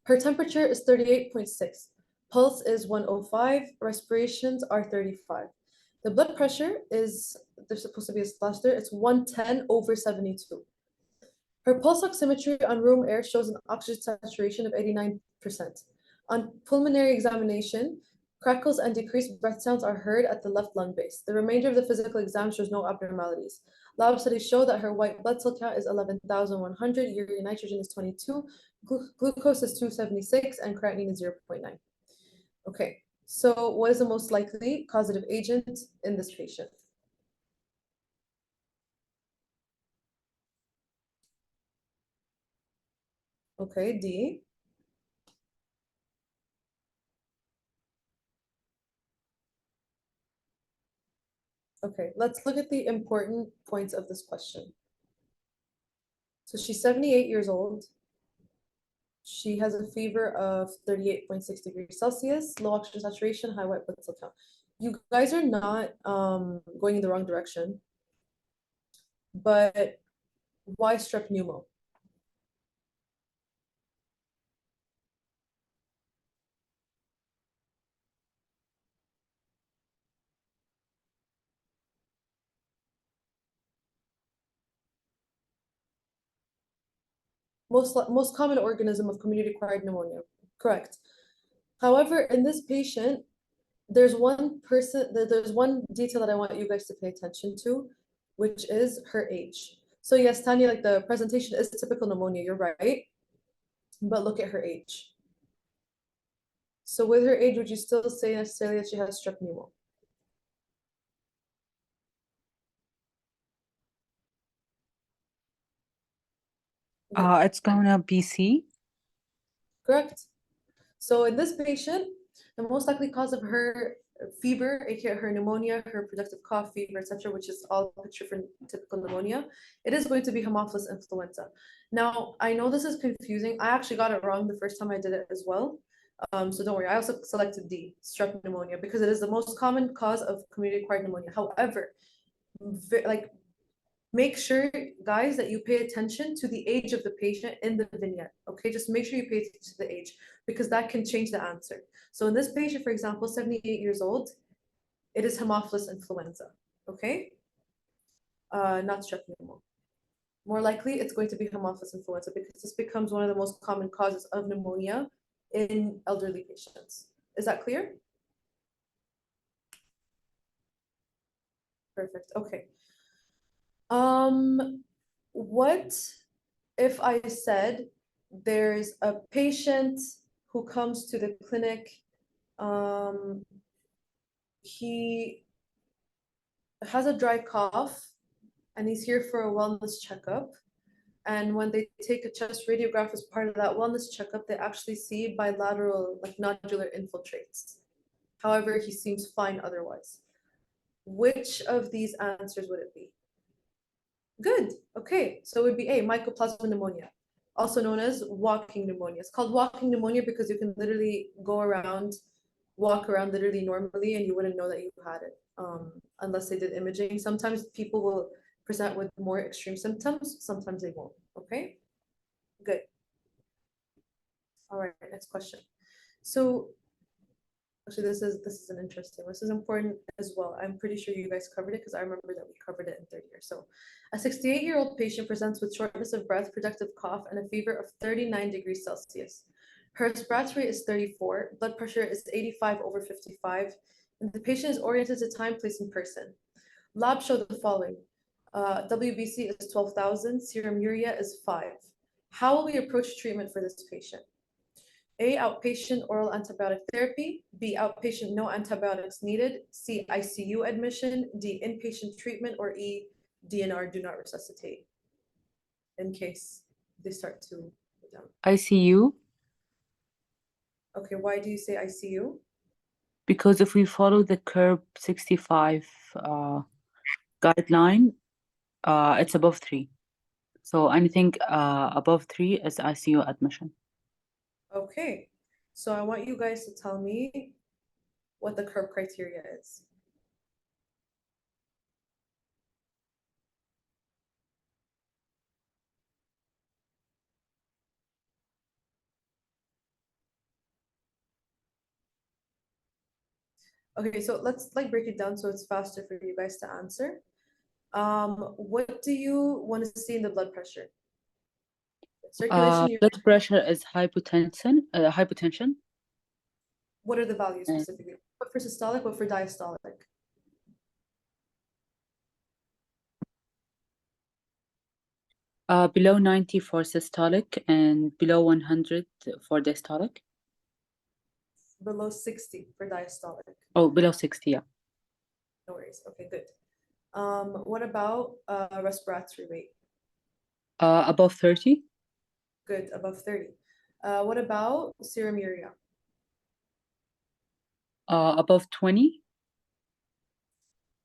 Her temperature is 38.6. Pulse is 105. Respirations are 35. The blood pressure is, there's supposed to be a slash there, it's 110/72. Her pulse oximetry on room air shows an oxygen saturation of 89%. On pulmonary examination, crackles and decreased breath sounds are heard at the left lung base. The remainder of the physical exam shows no abnormalities. Lab studies show that her white blood cell count is 11,100, urea nitrogen is 22, glucose is 276, and creatinine is 0.9. Okay, so what is the most likely causative agent in this patient? Okay, D. Okay, let's look at the important points of this question. So she's 78 years old. She has a fever of 38.6 degrees Celsius, low oxygen saturation, high white blood cell count. You guys are not going in the wrong direction, but why strep pneumo? most common organism of community-acquired pneumonia. Correct. However, in this patient, there's one detail that I want you guys to pay attention to, which is her age. So yes, Tanya, like the presentation is typical pneumonia, you're right. But look at her age. So with her age, would you still say necessarily that she has strep pneumo? It's gonna be C. Correct. So in this patient, the most likely cause of her fever, aka her pneumonia, her productive cough, fever, etc., which is all picture for typical pneumonia, it is going to be Haemophilus influenza. Now, I know this is confusing. I actually got it wrong the first time I did it as well. So don't worry. I also selected D, strep pneumonia, because it is the most common cause of community-acquired pneumonia. However, like make sure, guys, that you pay attention to the age of the patient in the vignette. Okay, just make sure you pay attention to the age, because that can change the answer. So in this patient, for example, 78 years old, it is Haemophilus influenza. Okay, not strep pneumo. More likely, it's going to be Haemophilus influenza, because this becomes one of the most common causes of pneumonia in elderly patients. Is that clear? Perfect. Okay. What if I said there's a patient who comes to the clinic, he has a dry cough and he's here for a wellness checkup. And when they take a chest radiograph as part of that wellness checkup, they actually see bilateral, like nodular infiltrates. However, he seems fine otherwise. Which of these answers would it be? Good. Okay, so it would be A, mycoplasma pneumonia, also known as walking pneumonia. It's called walking pneumonia because you can literally walk around literally normally, and you wouldn't know that you had it unless they did imaging. Sometimes people will present with more extreme symptoms, sometimes they won't. Okay, good. All right, next question. So actually, this is an interesting. This is important as well. I'm pretty sure you guys covered it because I remember that we covered it in third year. So, a 68-year-old patient presents with shortness of breath, productive cough, and a fever of 39 degrees Celsius. Her respiratory rate is 34, blood pressure is 85/55, and the patient is oriented to time, place, and person. Labs show the following: WBC is 12,000, serum urea is 5. How will we approach treatment for this patient? A, outpatient oral antibiotic therapy. B, outpatient no antibiotics needed. C, ICU admission. D, inpatient treatment. Or E, DNR, do not resuscitate, in case they start to go down. ICU. Okay, why do you say ICU? Because if we follow the curve 65 guideline, it's above 3. So anything above 3 is ICU admission. Okay, so I want you guys to tell me what the curve criteria is. Okay, so let's like break it down so it's faster for you guys to answer. What do you want to see in the blood pressure? Circulation. Blood pressure is hypotension. What are the values specifically? What for systolic, what for diastolic? Below 90 for systolic and below 100 for diastolic. Below 60 for diastolic. Oh, below 60, yeah. No worries. Okay, good. What about respiratory rate? Above 30. Good, above 30. What about serum urea? Above 20.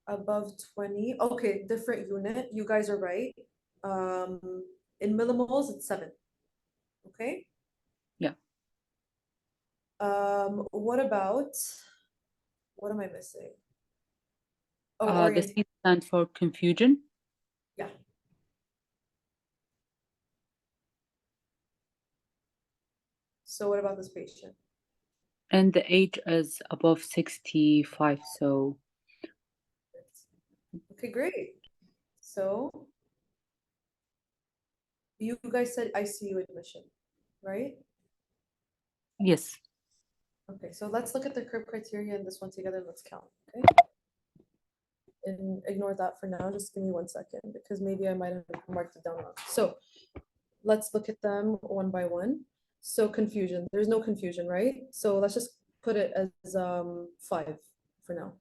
Above 20. Okay, different unit. You guys are right. In millimoles, it's 7. Okay. Yeah. What am I missing? Oh, The orientation. C stands for confusion. Yeah. So what about this patient? And the age is above 65, so. Okay, great. So you guys said ICU admission, right? Yes. Okay, so let's look at the curve criteria and this one together and let's count, okay? And ignore that for now, just give me 1 second because maybe I might have marked it down wrong. So let's look at them one by one. So confusion, there's no confusion, right? So let's just put it as 5 for now.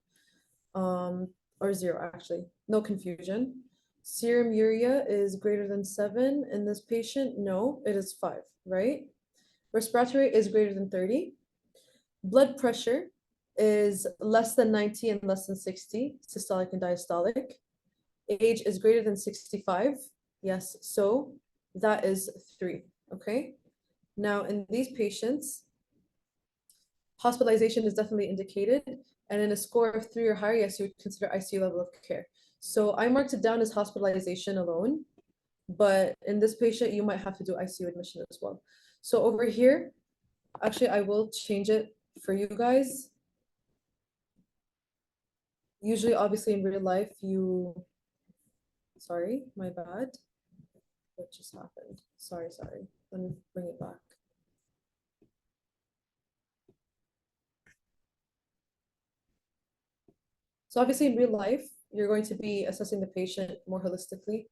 Or 0 actually, no confusion. Serum urea is greater than 7 in this patient. No, it is 5, right? Respiratory rate is greater than 30. Blood pressure is less than 90 and less than 60, systolic and diastolic. Age is greater than 65. Yes, so that is 3, okay? Now in these patients, hospitalization is definitely indicated, and in a score of 3 or higher, yes, you would consider ICU level of care. So I marked it down as hospitalization alone, but in this patient, you might have to do ICU admission as well. So over here, actually, I will change it for you guys. Usually, obviously, in real life, sorry, my bad. What just happened? Sorry. Let me bring it back. So obviously, in real life, you're going to be assessing the patient more holistically.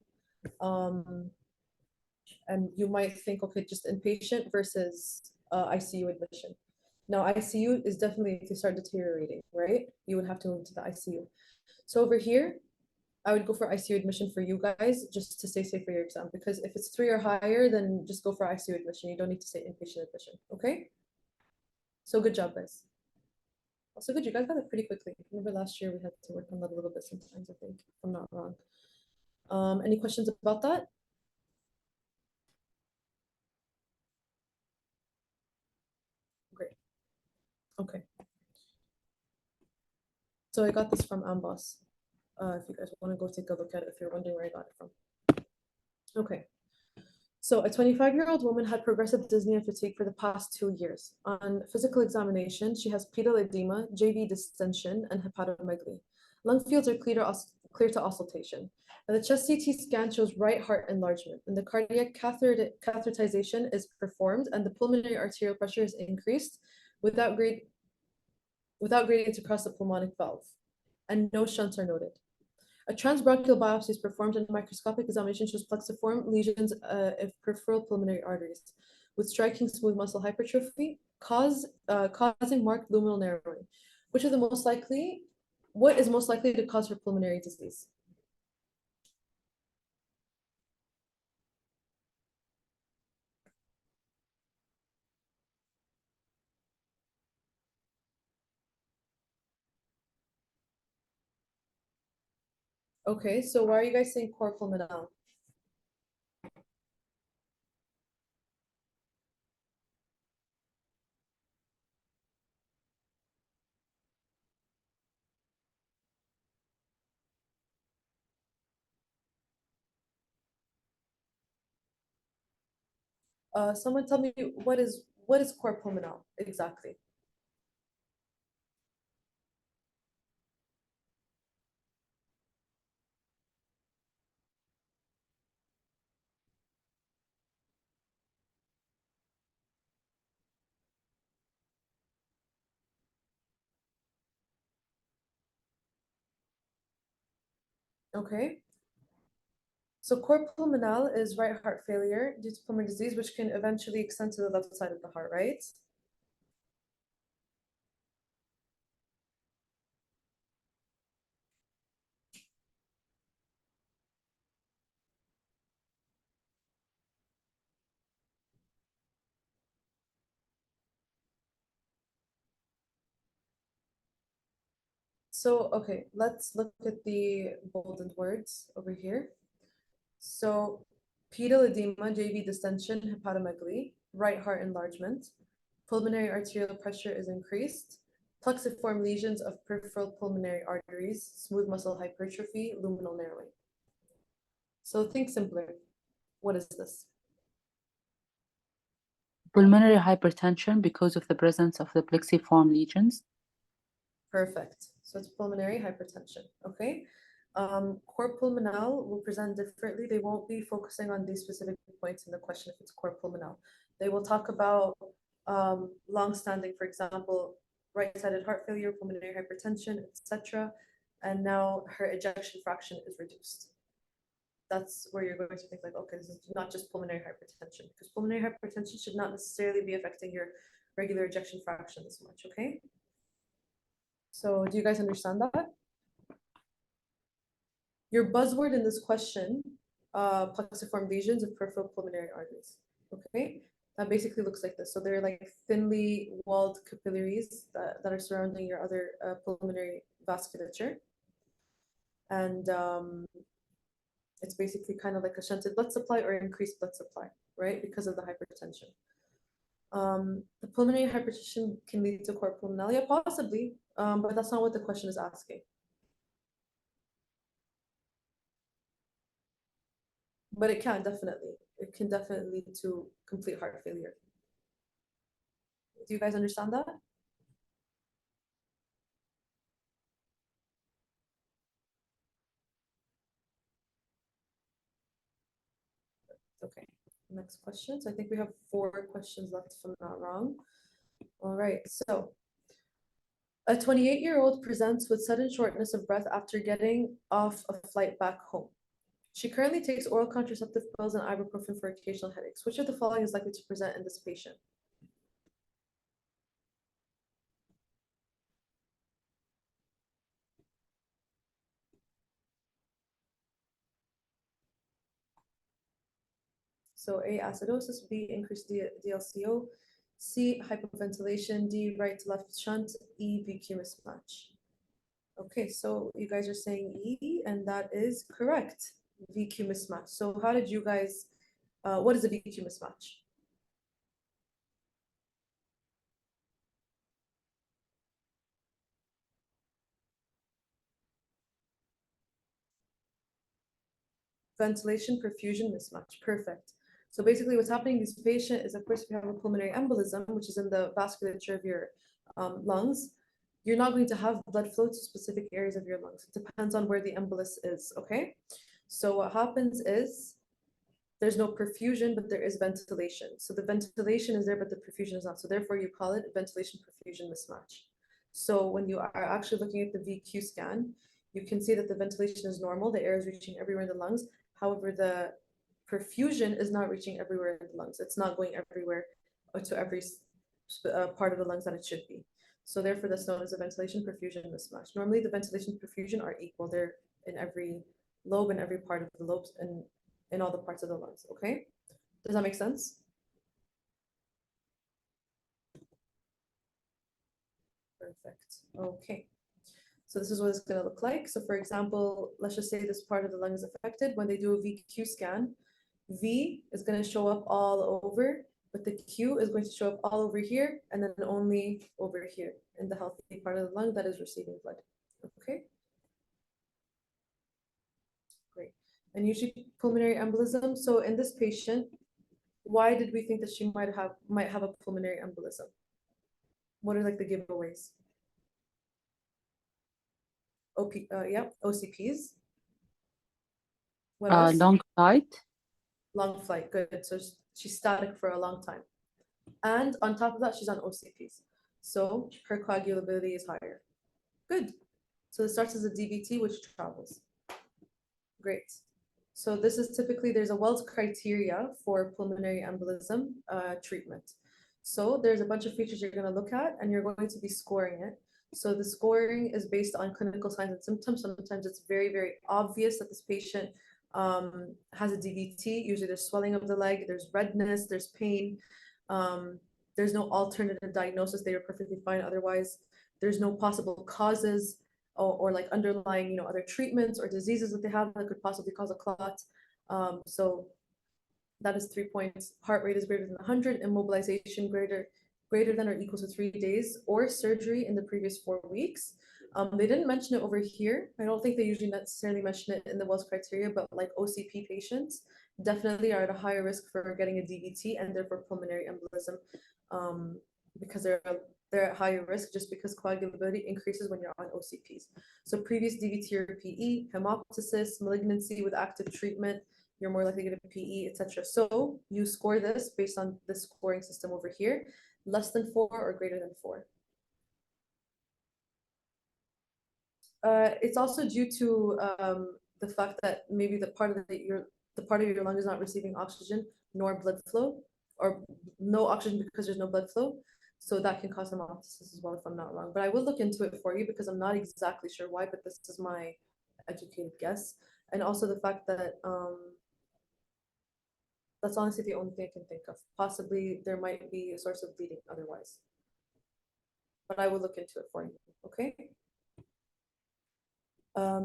And you might think, okay, just inpatient versus ICU admission. Now, ICU is definitely, if you start deteriorating, right? You would have to move to the ICU. So over here, I would go for ICU admission for you guys, just to stay safe for your exam. Because if it's 3 or higher, then just go for ICU admission. You don't need to say inpatient admission, okay? So good job, guys. Also good, you guys got it pretty quickly. Remember last year we had to work on that a little bit sometimes, I think, if I'm not wrong. Any questions about that? Great. Okay. So I got this from Ambos. If you guys want to go take a look at it, if you're wondering where I got it from. Okay. So a 25-year-old woman had progressive dyspnea and fatigue for the past 2 years. On physical examination, she has pedal edema, JV distension, and hepatomegaly. Lung fields are clear to auscultation. And the chest CT scan shows right heart enlargement, and the cardiac catheterization is performed, and the pulmonary arterial pressure is increased without grading to cross the pulmonic valve, and no shunts are noted. A transbronchial biopsy is performed, and a microscopic examination shows plexiform lesions of peripheral pulmonary arteries with striking smooth muscle hypertrophy, causing marked luminal narrowing. What is most likely to cause her pulmonary disease? Okay, so why are you guys saying cor pulmonale? Someone tell me what is cor pulmonale exactly? Okay. So cor pulmonale is right heart failure due to pulmonary disease, which can eventually extend to the left side of the heart, right? So, okay, let's look at the bolded words over here. So, pedal edema, JV distension, hepatomegaly, right heart enlargement, pulmonary arterial pressure is increased, plexiform lesions of peripheral pulmonary arteries, smooth muscle hypertrophy, luminal narrowing. So think simpler. What is this? Pulmonary hypertension because of the presence of the plexiform lesions. Perfect. So it's pulmonary hypertension, okay? Core pulmonale will present differently. They won't be focusing on these specific points in the question if it's core pulmonale. They will talk about long-standing, for example, right-sided heart failure, pulmonary hypertension, etc. And now her ejection fraction is reduced. That's where you're going to think like, okay, this is not just pulmonary hypertension, because pulmonary hypertension should not necessarily be affecting your regular ejection fraction as much, okay? So do you guys understand that? Your buzzword in this question, plexiform lesions of peripheral pulmonary arteries, okay? That basically looks like this. So they're like thinly walled capillaries that are surrounding your other pulmonary vasculature. And it's basically kind of like a shunted blood supply or increased blood supply, right? Because of the hypertension. The pulmonary hypertension can lead to core pulmonalia, possibly, but that's not what the question is asking. But it can definitely lead to complete heart failure. Do you guys understand that? Okay, next question. So I think we have 4 questions left, if I'm not wrong. All right, so a 28-year-old presents with sudden shortness of breath after getting off a flight back home. She currently takes oral contraceptive pills and ibuprofen for occasional headaches. Which of the following is likely to present in this patient? So A, acidosis, B, increased DLCO, C, hypoventilation, D, right to left shunt, E, VQ mismatch. Okay, so you guys are saying E, and that is correct, VQ mismatch. So how did you guys, what is a VQ mismatch? Ventilation perfusion mismatch, perfect. So basically what's happening in this patient is, of course, if you have a pulmonary embolism, which is in the vasculature of your lungs, you're not going to have blood flow to specific areas of your lungs. It depends on where the embolus is, okay? So what happens is there's no perfusion, but there is ventilation. So the ventilation is there, but the perfusion is not. So therefore you call it ventilation perfusion mismatch. So when you are actually looking at the VQ scan, you can see that the ventilation is normal. The air is reaching everywhere in the lungs. However, the perfusion is not reaching everywhere in the lungs. It's not going everywhere to every part of the lungs that it should be. So therefore, that's known as a ventilation perfusion mismatch. Normally, the ventilation perfusion are equal. They're in every lobe and every part of the lobes and in all the parts of the lungs. Okay, does that make sense? Perfect. Okay. So this is what it's going to look like. So for example, let's just say this part of the lung is affected. When they do a VQ scan, V is going to show up all over, but the Q is going to show up all over here and then only over here in the healthy part of the lung that is receiving blood. Okay. Great. And usually pulmonary embolism. So in this patient, why did we think that she might have a pulmonary embolism? What are like the giveaways? OCPs. What else? Long flight. Long flight, good. So she's static for a long time. And on top of that, she's on OCPs. So her coagulability is higher. Good. So it starts as a DVT, which travels. Great. So this is typically, there's a Wells criteria for pulmonary embolism treatment. So there's a bunch of features you're going to look at, and you're going to be scoring it. So the scoring is based on clinical signs and symptoms. Sometimes it's very, very obvious that this patient has a DVT. Usually there's swelling of the leg, there's redness, there's pain. There's no alternative diagnosis. They are perfectly fine otherwise. There's no possible causes or like underlying, other treatments or diseases that they have that could possibly cause a clot. So that is 3 points. Heart rate is greater than 100, immobilization greater than or equal to 3 days, or surgery in the previous 4 weeks. They didn't mention it over here. I don't think they usually necessarily mention it in the Wells criteria, but like OCP patients definitely are at a higher risk for getting a DVT and therefore pulmonary embolism, because they're they're at higher risk just because coagulability increases when you're on OCPs. So previous DVT or PE, hemoptysis, malignancy with active treatment, you're more likely to get a PE, etc. So you score this based on the scoring system over here, less than 4 or greater than 4. It's also due to the fact that maybe the part of your lung is not receiving oxygen nor blood flow, or no oxygen because there's no blood flow. So that can cause hemoptysis as well, if I'm not wrong. But I will look into it for you because I'm not exactly sure why, but this is my educated guess. And also the fact that that's honestly the only thing I can think of. Possibly there might be a source of bleeding otherwise. But I will look into it for you, okay?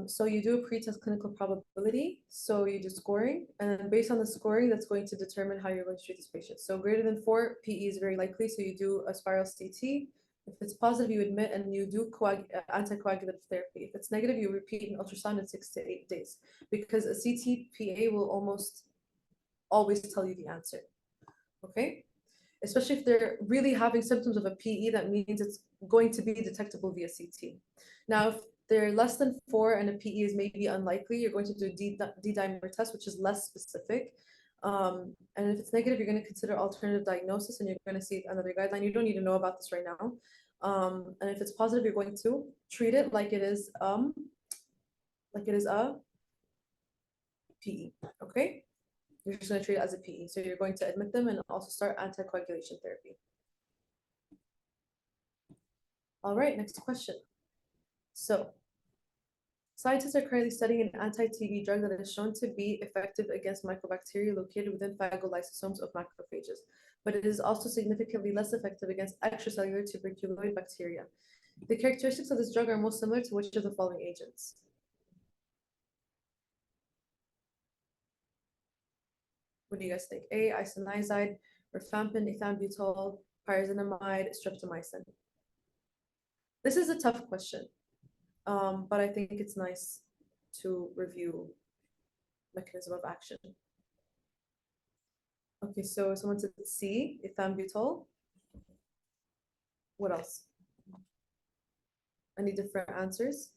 So you do a pre-test clinical probability. So you do scoring, and then based on the scoring, that's going to determine how you're going to treat this patient. So greater than 4, PE is very likely. So you do a spiral CT. If it's positive, you admit and you do anticoagulative therapy. If it's negative, you repeat an ultrasound in 6 to 8 days, because a CT PA will almost always tell you the answer. Okay? Especially if they're really having symptoms of a PE, that means it's going to be detectable via CT. Now, if they're less than 4 and a PE is maybe unlikely, you're going to do a D-dimer test, which is less specific. And if it's negative, you're going to consider alternative diagnosis, and you're going to see another guideline. You don't need to know about this right now. And if it's positive, you're going to treat it like it is a PE. Okay? You're just going to treat it as a PE. So you're going to admit them and also start anticoagulation therapy. All right, next question. So, scientists are currently studying an anti-TB drug that is shown to be effective against mycobacteria located within phagolysosomes of macrophages, but it is also significantly less effective against extracellular tuberculoid bacteria. The characteristics of this drug are most similar to which of the following agents? What do you guys think? A, isoniazid, rifampin, ethambutol, pyrazinamide, streptomycin. This is a tough question, but I think it's nice to review mechanism of action. Okay, so someone said C, ethambutol. What else? Any different answers?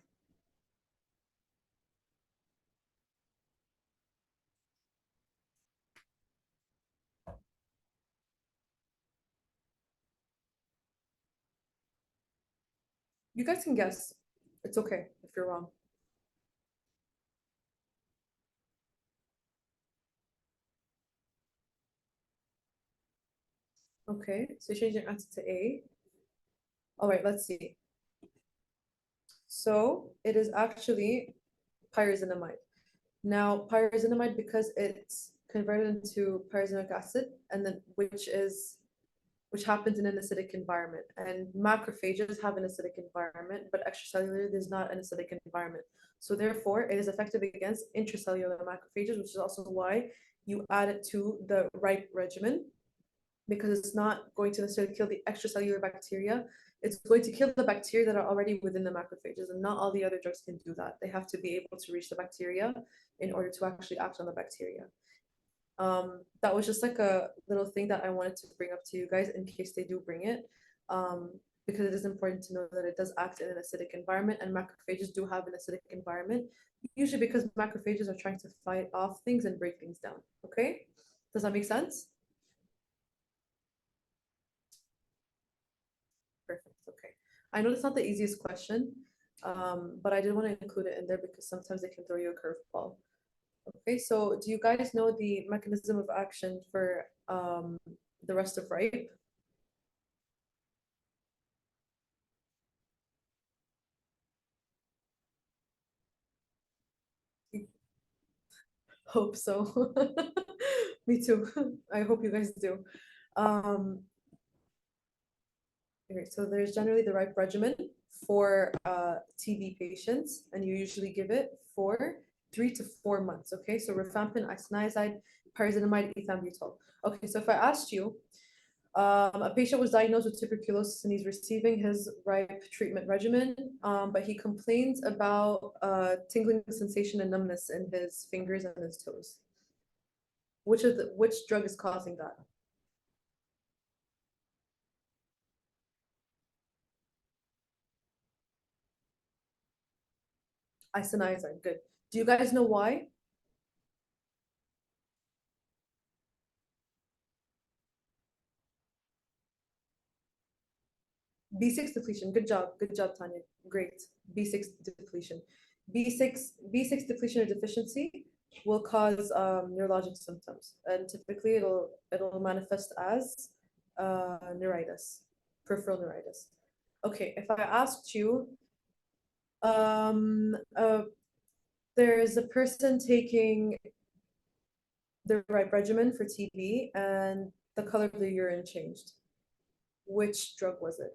You guys can guess. It's okay if you're wrong. Okay, so change your answer to A. All right, let's see. So it is actually pyrazinamide. Now, pyrazinamide, because it's converted into pyrazinic acid, and then which happens in an acidic environment. And macrophages have an acidic environment, but extracellular, there's not an acidic environment. So therefore, it is effective against intracellular macrophages, which is also why you add it to the RIPE regimen, because it's not going to necessarily kill the extracellular bacteria. It's going to kill the bacteria that are already within the macrophages, and not all the other drugs can do that. They have to be able to reach the bacteria in order to actually act on the bacteria. That was just like a little thing that I wanted to bring up to you guys in case they do bring it, because it is important to know that it does act in an acidic environment, and macrophages do have an acidic environment, usually because macrophages are trying to fight off things and break things down. Okay, does that make sense? Perfect. Okay, I know it's not the easiest question, but I did want to include it in there because sometimes they can throw you a curveball. Okay, so do you guys know the mechanism of action for the rest of RIPE? Hope so. Me too. I hope you guys do. Okay, so there's generally the RIPE regimen for TB patients, and you usually give it for 3 to 4 months. Okay, so rifampin, isoniazid, pyrazinamide, ethambutol. Okay, so if I asked you, a patient was diagnosed with tuberculosis and he's receiving his RIPE treatment regimen, but he complains about tingling sensation and numbness in his fingers and his toes. Which drug is causing that? Isoniazid, good. Do you guys know why? B6 depletion, good job, Tanya, great. B6 depletion. B6 depletion or deficiency will cause neurologic symptoms, and typically it'll manifest as neuritis, peripheral neuritis. Okay, if I asked you, there's a person taking the right regimen for TB and the color of the urine changed. Which drug was it?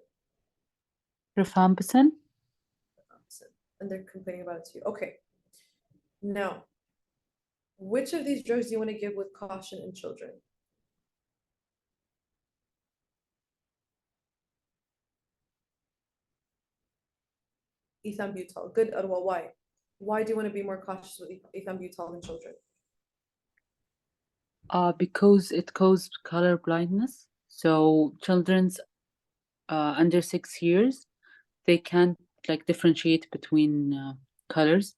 Rifampicin? And they're complaining about it too. Okay. Now, which of these drugs do you want to give with caution in children? Ethambutol. Good, Arwa. Why? Why do you want to be more cautious with ethambutol in children? Because it causes color blindness. So children's under 6 years, they can't like differentiate between colors.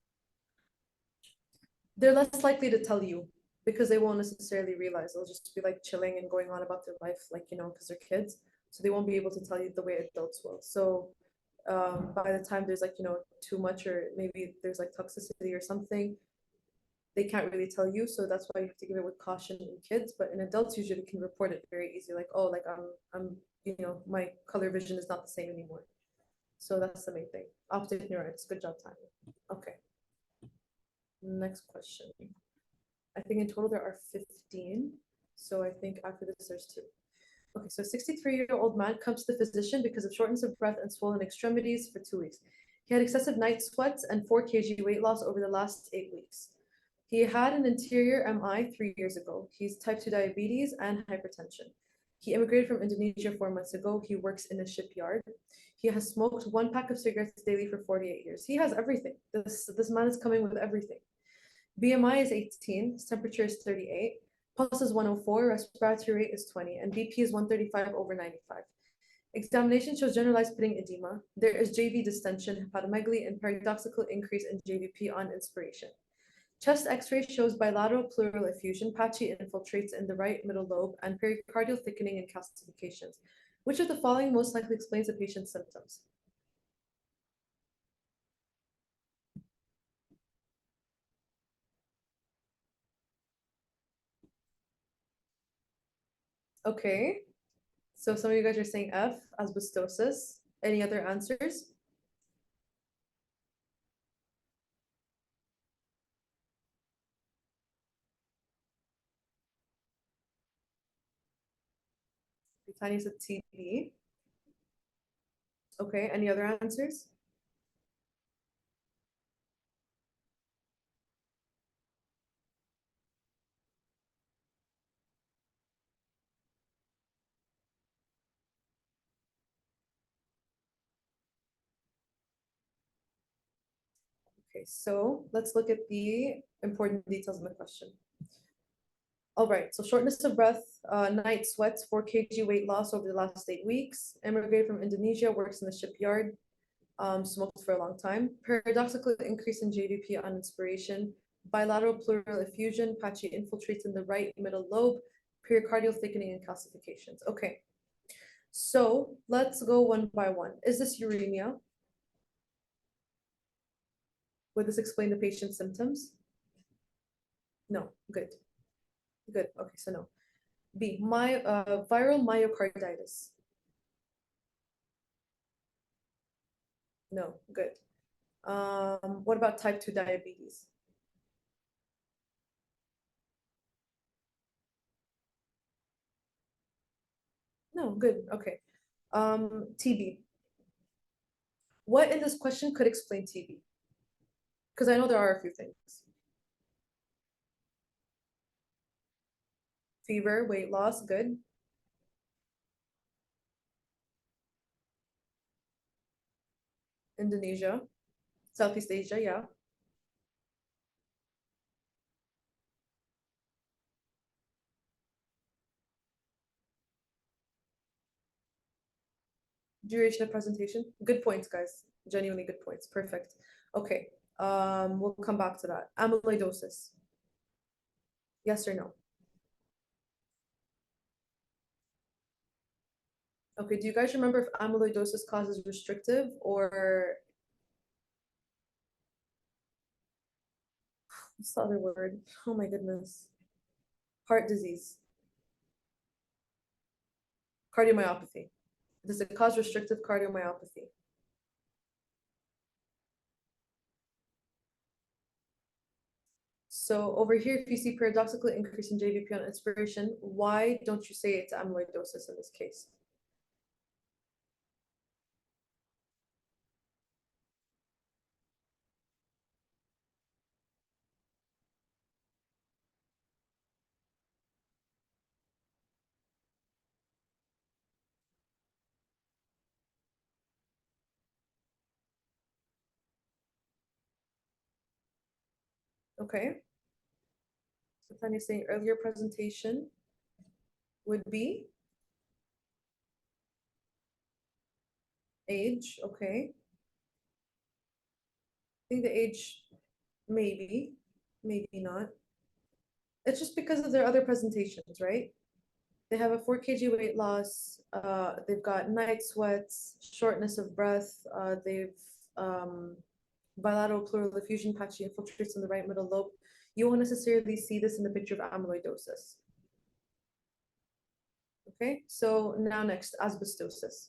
They're less likely to tell you because they won't necessarily realize. They'll just be like chilling and going on about their life, like, you know, because they're kids. So they won't be able to tell you the way adults will. So by the time there's like, you know, too much, or maybe there's like toxicity or something, they can't really tell you. So that's why you have to give it with caution in kids. But in adults, usually can report it very easily, like, oh, like I'm, you know, my color vision is not the same anymore. So that's the main thing. Optic neuritis. Good job, Tanya. Okay. Next question. I think in total there are 15. So I think after this there's 2. Okay, so 63-year-old man comes to the physician because of shortness of breath and swollen extremities for 2 weeks. He had excessive night sweats and 4 kg weight loss over the last 8 weeks. He had an anterior MI 3 years ago. He's type 2 diabetes and hypertension. He immigrated from Indonesia 4 months ago. He works in a shipyard. He has smoked 1 pack of cigarettes daily for 48 years. He has everything. This man is coming with everything. BMI is 18, his temperature is 38, pulse is 104, respiratory rate is 20, and BP is 135 over 95. Examination shows generalized pitting edema. There is JV distension, hepatomegaly, and paradoxical increase in JVP on inspiration. Chest X-ray shows bilateral pleural effusion, patchy infiltrates in the right middle lobe, and pericardial thickening and calcifications. Which of the following most likely explains the patient's symptoms? Okay, so some of you guys are saying F, asbestosis. Any other answers? Tanya said TB. Okay, any other answers? Okay, so let's look at the important details in the question. All right, so shortness of breath, night sweats, 4 kg weight loss over the last 8 weeks, immigrated from Indonesia, works in the shipyard, smoked for a long time, paradoxical increase in JVP on inspiration, bilateral pleural effusion, patchy infiltrates in the right middle lobe, pericardial thickening and calcifications. Okay, so let's go one by one. Is this uremia? Would this explain the patient's symptoms? No, good. Good, okay, so no. B, viral myocarditis. No, good. What about type 2 diabetes? No, good, okay. TB. What in this question could explain TB? Because I know there are a few things. Fever, weight loss, good. Indonesia, Southeast Asia, yeah. Duration of presentation, good points, guys. Genuinely good points, perfect. Okay, We'll come back to that. Amyloidosis. Yes or no? Okay, do you guys remember if amyloidosis causes restrictive or what's the other word? Oh my goodness. Heart disease. Cardiomyopathy. Does it cause restrictive cardiomyopathy? So over here, if you see paradoxical increase in JVP on inspiration, why don't you say it's amyloidosis in this case? Okay. So then you're saying earlier presentation would be age, okay. I think the age, maybe, maybe not. It's just because of their other presentations, right? They have a 4 kg weight loss, they've got night sweats, shortness of breath, they've bilateral pleural effusion patchy infiltrates in the right middle lobe. You won't necessarily see this in the picture of amyloidosis. Okay, so now next, asbestosis.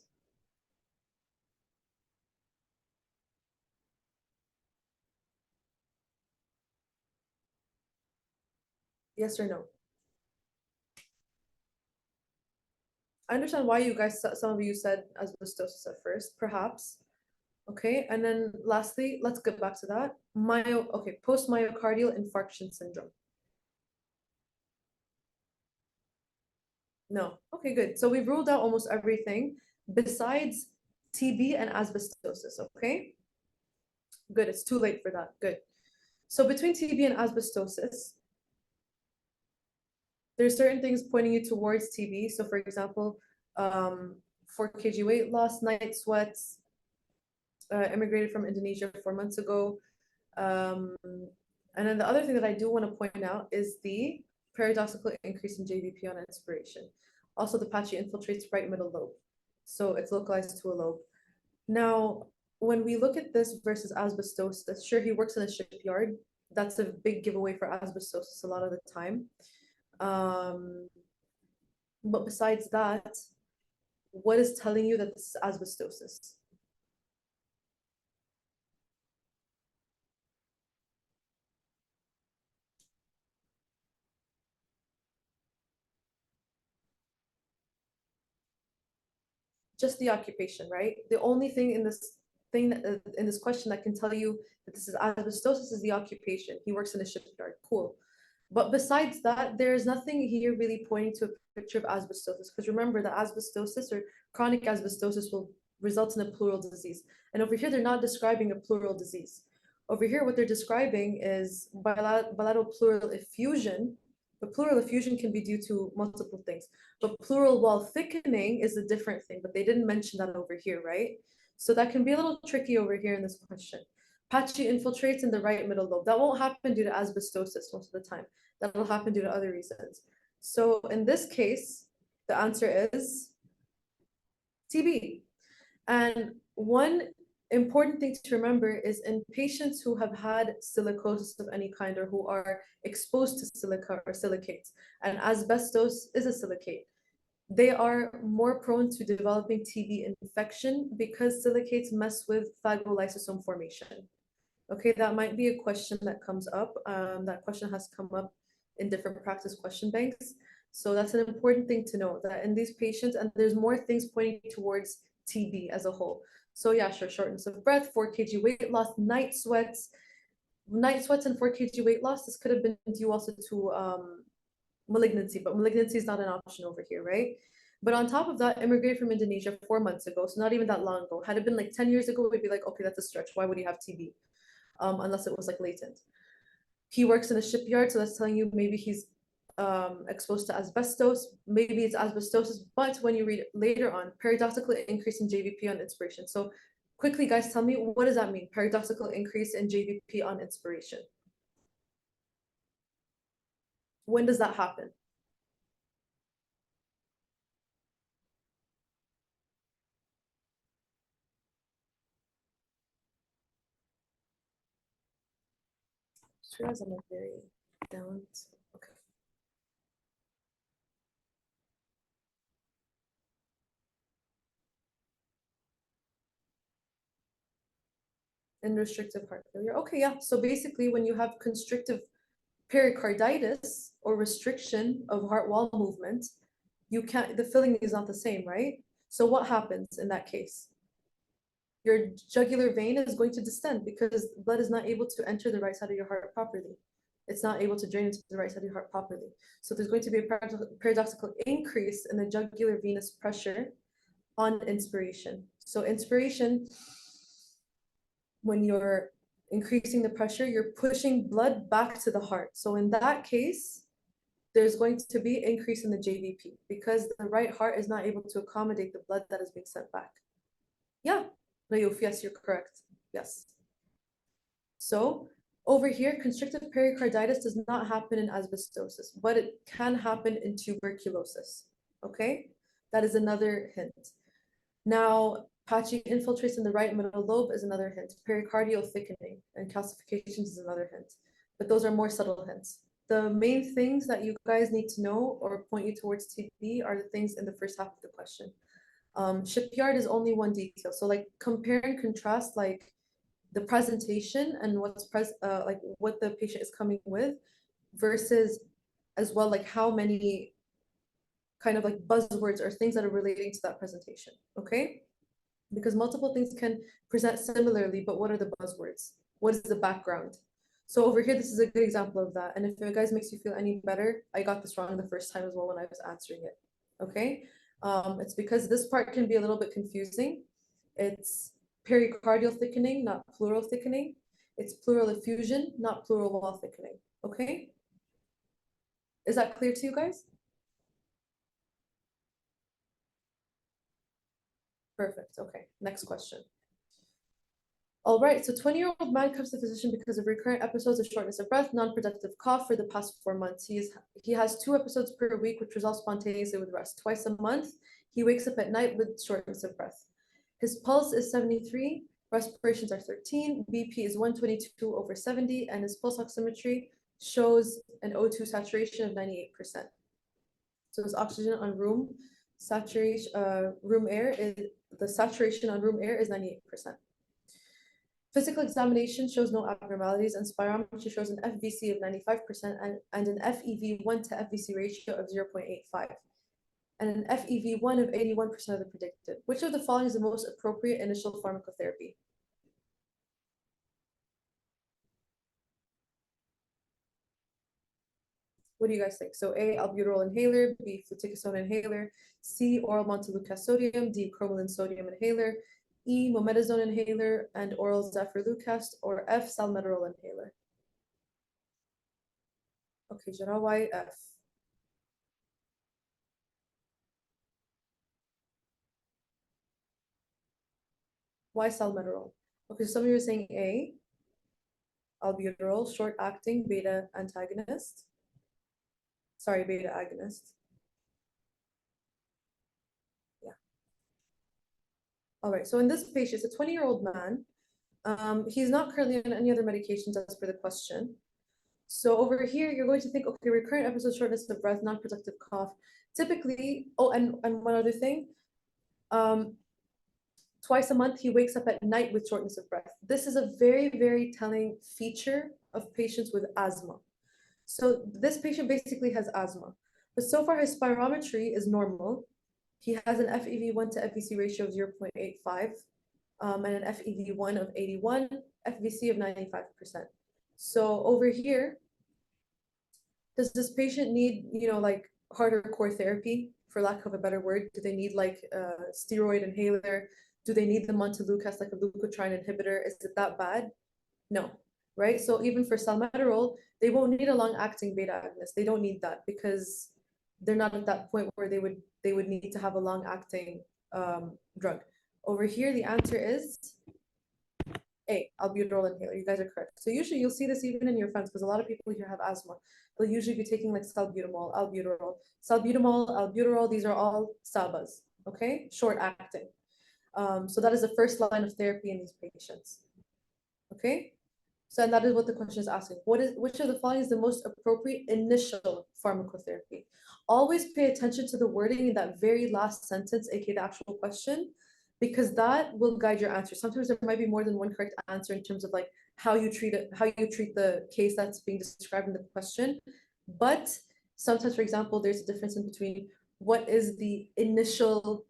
Yes or no? I understand why you guys, some of you said asbestosis at first, perhaps. Okay, and then lastly, let's get back to that. Post-myocardial infarction syndrome. No. Okay, good. So we've ruled out almost everything besides TB and asbestosis, okay? Good, it's too late for that. Good. So between TB and asbestosis, there's certain things pointing you towards TB. So for example, 4 kg weight loss, night sweats, immigrated from Indonesia 4 months ago. And then the other thing that I do want to point out is the paradoxical increase in JVP on inspiration. Also, the patchy infiltrates right middle lobe. So it's localized to a lobe. Now, when we look at this versus asbestosis, sure, he works in a shipyard. That's a big giveaway for asbestosis a lot of the time. But besides that, what is telling you that this is asbestosis? Just the occupation, right? The only thing in this in this question that can tell you that this is asbestosis is the occupation. He works in a shipyard. Cool. But besides that, there's nothing here really pointing to a picture of asbestosis. Because remember that asbestosis or chronic asbestosis will result in a pleural disease. And over here, they're not describing a pleural disease. Over here, what they're describing is bilateral pleural effusion. The pleural effusion can be due to multiple things. But pleural wall thickening is a different thing, but they didn't mention that over here, right? So that can be a little tricky over here in this question. Patchy infiltrates in the right middle lobe. That won't happen due to asbestosis most of the time. That'll happen due to other reasons. So in this case, the answer is TB. And one important thing to remember is in patients who have had silicosis of any kind or who are exposed to silica or silicates, and asbestos is a silicate, they are more prone to developing TB infection because silicates mess with phagolysosome formation. Okay, that might be a question that comes up. That question has come up in different practice question banks. So that's an important thing to know that in these patients, and there's more things pointing towards TB as a whole. So yeah, sure, shortness of breath, 4 kg weight loss, night sweats and 4 kg weight loss. This could have been due also to malignancy, but malignancy is not an option over here, right? But on top of that, immigrated from Indonesia 4 months ago, so not even that long ago. Had it been like 10 years ago, we'd be like, okay, that's a stretch. Why would he have TB? Unless it was like latent. He works in a shipyard, so that's telling you maybe he's exposed to asbestos, maybe it's asbestosis, but when you read later on, paradoxical increase in JVP on inspiration. So Quickly, guys, tell me, what does that mean? Paradoxical increase in JVP on inspiration. When does that happen? Just realize I'm like very down. Okay. And restrictive heart failure. Okay, yeah. So basically, when you have constrictive pericarditis or restriction of heart wall movement, you can't, the filling is not the same, right? So what happens in that case? Your jugular vein is going to distend because blood is not able to enter the right side of your heart properly. It's not able to drain into the right side of your heart properly. So there's going to be a paradoxical increase in the jugular venous pressure on inspiration. So inspiration, when you're increasing the pressure, you're pushing blood back to the heart. So in that case, there's going to be increase in the JVP because the right heart is not able to accommodate the blood that is being sent back. Yeah, Rayouf, yes, you're correct. Yes. So over here, constrictive pericarditis does not happen in asbestosis, but it can happen in tuberculosis. Okay, that is another hint. Now, patchy infiltrates in the right middle lobe is another hint. Pericardial thickening and calcifications is another hint, but those are more subtle hints. The main things that you guys need to know or point you towards TB are the things in the first half of the question. Shipyard is only one detail. So like compare and contrast like the presentation and what's like what the patient is coming with versus as well like how many kind of like buzzwords or things that are relating to that presentation, okay? Because multiple things can present similarly, but what are the buzzwords? What is the background? So over here, this is a good example of that. And if it guys makes you feel any better, I got this wrong the first time as well when I was answering it, okay? It's because this part can be a little bit confusing. It's pericardial thickening, not pleural thickening. It's pleural effusion, not pleural wall thickening, okay? Is that clear to you guys? Perfect, okay, next question. All right, so 20-year-old man comes to the physician because of recurrent episodes of shortness of breath, non-productive cough for the past 4 months. He has 2 episodes per week, which resolve spontaneously with rest. Twice a month, he wakes up at night with shortness of breath. His pulse is 73, respirations are 13, BP is 122/70, and his pulse oximetry shows an O2 saturation of 98%. So his oxygen on room saturation, room air is, the saturation on room air is 98%. Physical examination shows no abnormalities, and spirometry shows an FVC of 95% and an FEV1 to FVC ratio of 0.85, and an FEV1 of 81% of the predicted. Which of the following is the most appropriate initial pharmacotherapy? What do you guys think? So A, albuterol inhaler, B, fluticasone inhaler, C, oral montelukast sodium, D, cromolyn sodium inhaler, E, mometasone inhaler and oral zafirlukast, or F, salmeterol inhaler. Okay, Jara, why F? Why salmeterol? Okay, so some of you are saying A, albuterol, short-acting beta antagonist. Sorry, beta agonist. Yeah. All right, so in this patient, it's a 20-year-old man. He's not currently on any other medications as per the question. So over here, you're going to think, okay, recurrent episode shortness of breath, non-productive cough. Typically, oh, and one other thing, twice a month, he wakes up at night with shortness of breath. This is a very, very telling feature of patients with asthma. So this patient basically has asthma, but so far his spirometry is normal. He has an FEV1 to FVC ratio of 0.85, and an FEV1 of 81, FVC of 95%. So over here, does this patient need, like harder core therapy, for lack of a better word? Do they need like a steroid inhaler? Do they need the montelukast, like a leukotriene inhibitor? Is it that bad? No, right? So even for salmeterol, they won't need a long-acting beta agonist. They don't need that because they're not at that point where they would need to have a long-acting drug. Over here, the answer is A, albuterol inhaler. You guys are correct. So usually you'll see this even in your friends because a lot of people here have asthma. They'll usually be taking like salbutamol, albuterol. Salbutamol, albuterol, these are all SABAs, okay? Short acting. So that is the first line of therapy in these patients, okay? So and that is what the question is asking. Which of the following is the most appropriate initial pharmacotherapy? Always pay attention to the wording in that very last sentence, aka the actual question, because that will guide your answer. Sometimes there might be more than one correct answer in terms of like how you treat it, how you treat the case that's being described in the question. But sometimes, for example, there's a difference in between what is the initial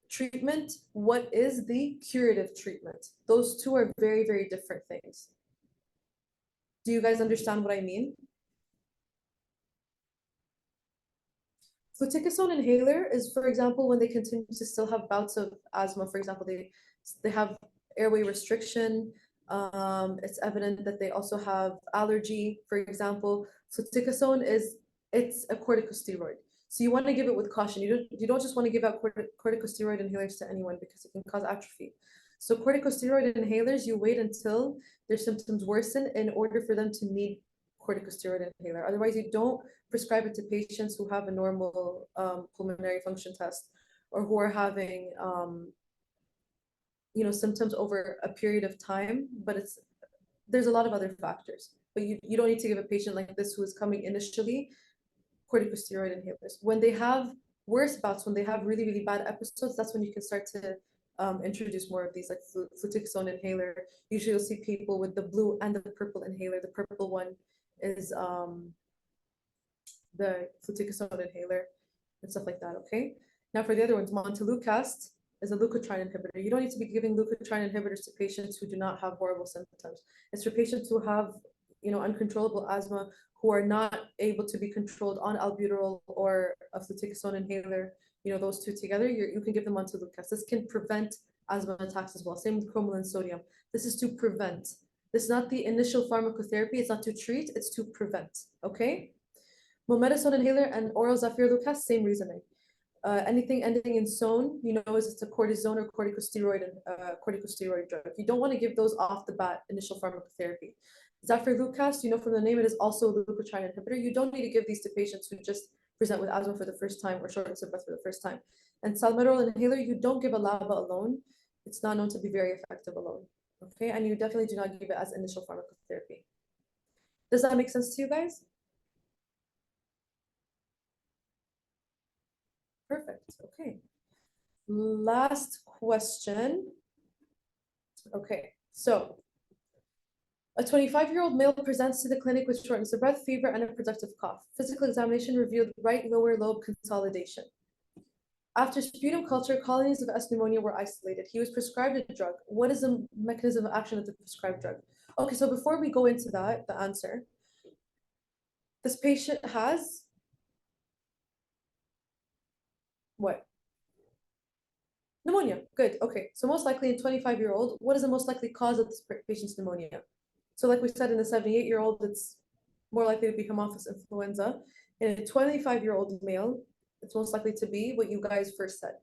treatment, what is the curative treatment. Those two are very, very different things. Do you guys understand what I mean? Fluticasone inhaler is, for example, when they continue to still have bouts of asthma. For example, they have airway restriction. It's evident that they also have allergy. For example, fluticasone it's a corticosteroid. So you want to give it with caution. You don't just want to give out corticosteroid inhalers to anyone because it can cause atrophy. So corticosteroid inhalers, you wait until their symptoms worsen in order for them to need corticosteroid inhaler. Otherwise, you don't prescribe it to patients who have a normal pulmonary function test or who are having symptoms over a period of time, but there's a lot of other factors. But you don't need to give a patient like this who is coming initially corticosteroid inhalers. When they have worse bouts, when they have really, really bad episodes, that's when you can start to introduce more of these, like fluticasone inhaler. Usually you'll see people with the blue and the purple inhaler. The purple one is the fluticasone inhaler and stuff like that, okay? Now for the other ones, montelukast is a leukotriene inhibitor. You don't need to be giving leukotriene inhibitors to patients who do not have horrible symptoms. It's for patients who have, uncontrollable asthma, who are not able to be controlled on albuterol or a fluticasone inhaler, those two together, you can give them montelukast. This can prevent asthma attacks as well. Same with cromolyn sodium. This is to prevent. This is not the initial pharmacotherapy. It's not to treat, it's to prevent, okay? Mometasone inhaler and oral zafirlukast, same reasoning. Anything ending in "sone," is it's a cortisone or corticosteroid drug. You don't want to give those off the bat, initial pharmacotherapy. Zafirlukast, from the name, it is also a leukotriene inhibitor. You don't need to give these to patients who just present with asthma for the first time or shortness of breath for the first time. And salmeterol inhaler, you don't give a LABA alone. It's not known to be very effective alone. Okay, and you definitely do not give it as initial pharmacotherapy. Does that make sense to you guys? Perfect. Okay. Last question. Okay, so a 25-year-old male presents to the clinic with shortness of breath, fever, and a productive cough. Physical examination revealed right lower lobe consolidation. After sputum culture, colonies of S. pneumonia were isolated. He was prescribed a drug. What is the mechanism of action of the prescribed drug? Okay, so before we go into that, the answer, this patient has what? Pneumonia. Good. Okay. So most likely in 25-year-old, what is the most likely cause of this patient's pneumonia? So like we said, in the 78-year-old, it's more likely to be Haemophilus influenza. In a 25-year-old male, it's most likely to be what you guys first said.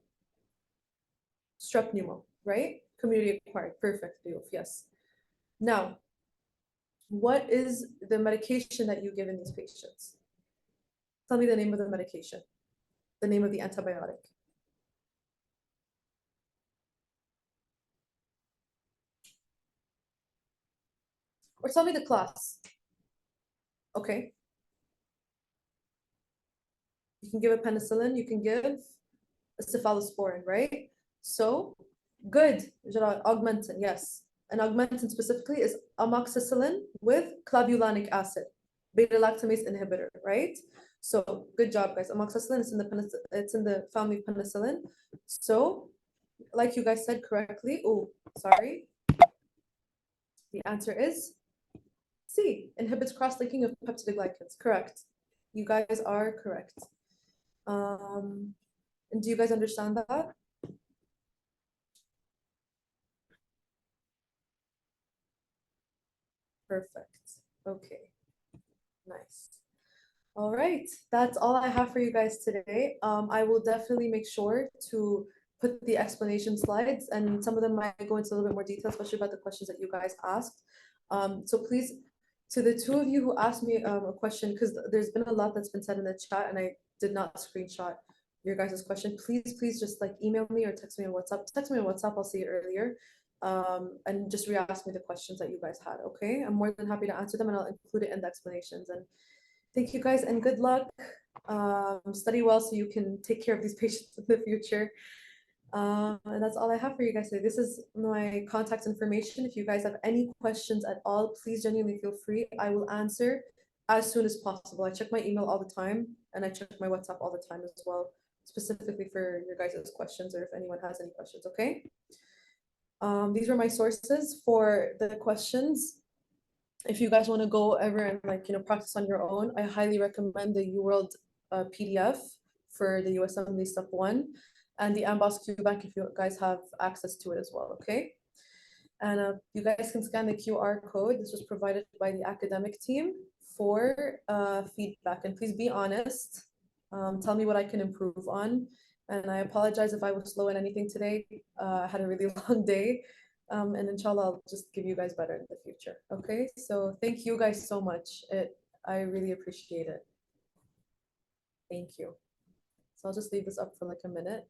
Strep pneumo, right? Community acquired. Perfect. Yes. Now, what is the medication that you give in these patients? Tell me the name of the medication, the name of the antibiotic. Or tell me the class. Okay. You can give a penicillin, you can give a cephalosporin, right? So, good, augmentin, yes. And augmentin specifically is amoxicillin with clavulanic acid, beta-lactamase inhibitor, right? So, good job, guys. Amoxicillin is it's in the family of penicillin. So, like you guys said correctly, oh, sorry. The answer is C, inhibits cross-linking of peptidoglycans. Correct. You guys are correct. And do you guys understand that? Perfect. Okay. Nice. All right. That's all I have for you guys today. I will definitely make sure to put the explanation slides, and some of them might go into a little bit more detail, especially about the questions that you guys asked. So please, to the two of you who asked me a question, because there's been a lot that's been said in the chat and I did not screenshot your guys' question, please just like email me or text me on WhatsApp. Text me on WhatsApp, I'll see it earlier. And just re-ask me the questions that you guys had, okay? I'm more than happy to answer them and I'll include it in the explanations. And thank you guys and good luck. Study well so you can take care of these patients in the future. And that's all I have for you guys today. This is my contact information. If you guys have any questions at all, please genuinely feel free. I will answer as soon as possible. I check my email all the time and I check my WhatsApp all the time as well, specifically for your guys' questions or if anyone has any questions, okay? These were my sources for the questions. If you guys want to go ever and like, practice on your own, I highly recommend the UWorld PDF for the US Assembly Step 1 and the Amboss QBank if you guys have access to it as well, okay? And you guys can scan the QR code. This was provided by the academic team for feedback. And please be honest. Tell me what I can improve on. And I apologize if I was slow in anything today. I had a really long day. And inshallah, I'll just give you guys better in the future. Okay, so thank you guys so much. I really appreciate it. Thank you. So I'll just leave this up for like a minute.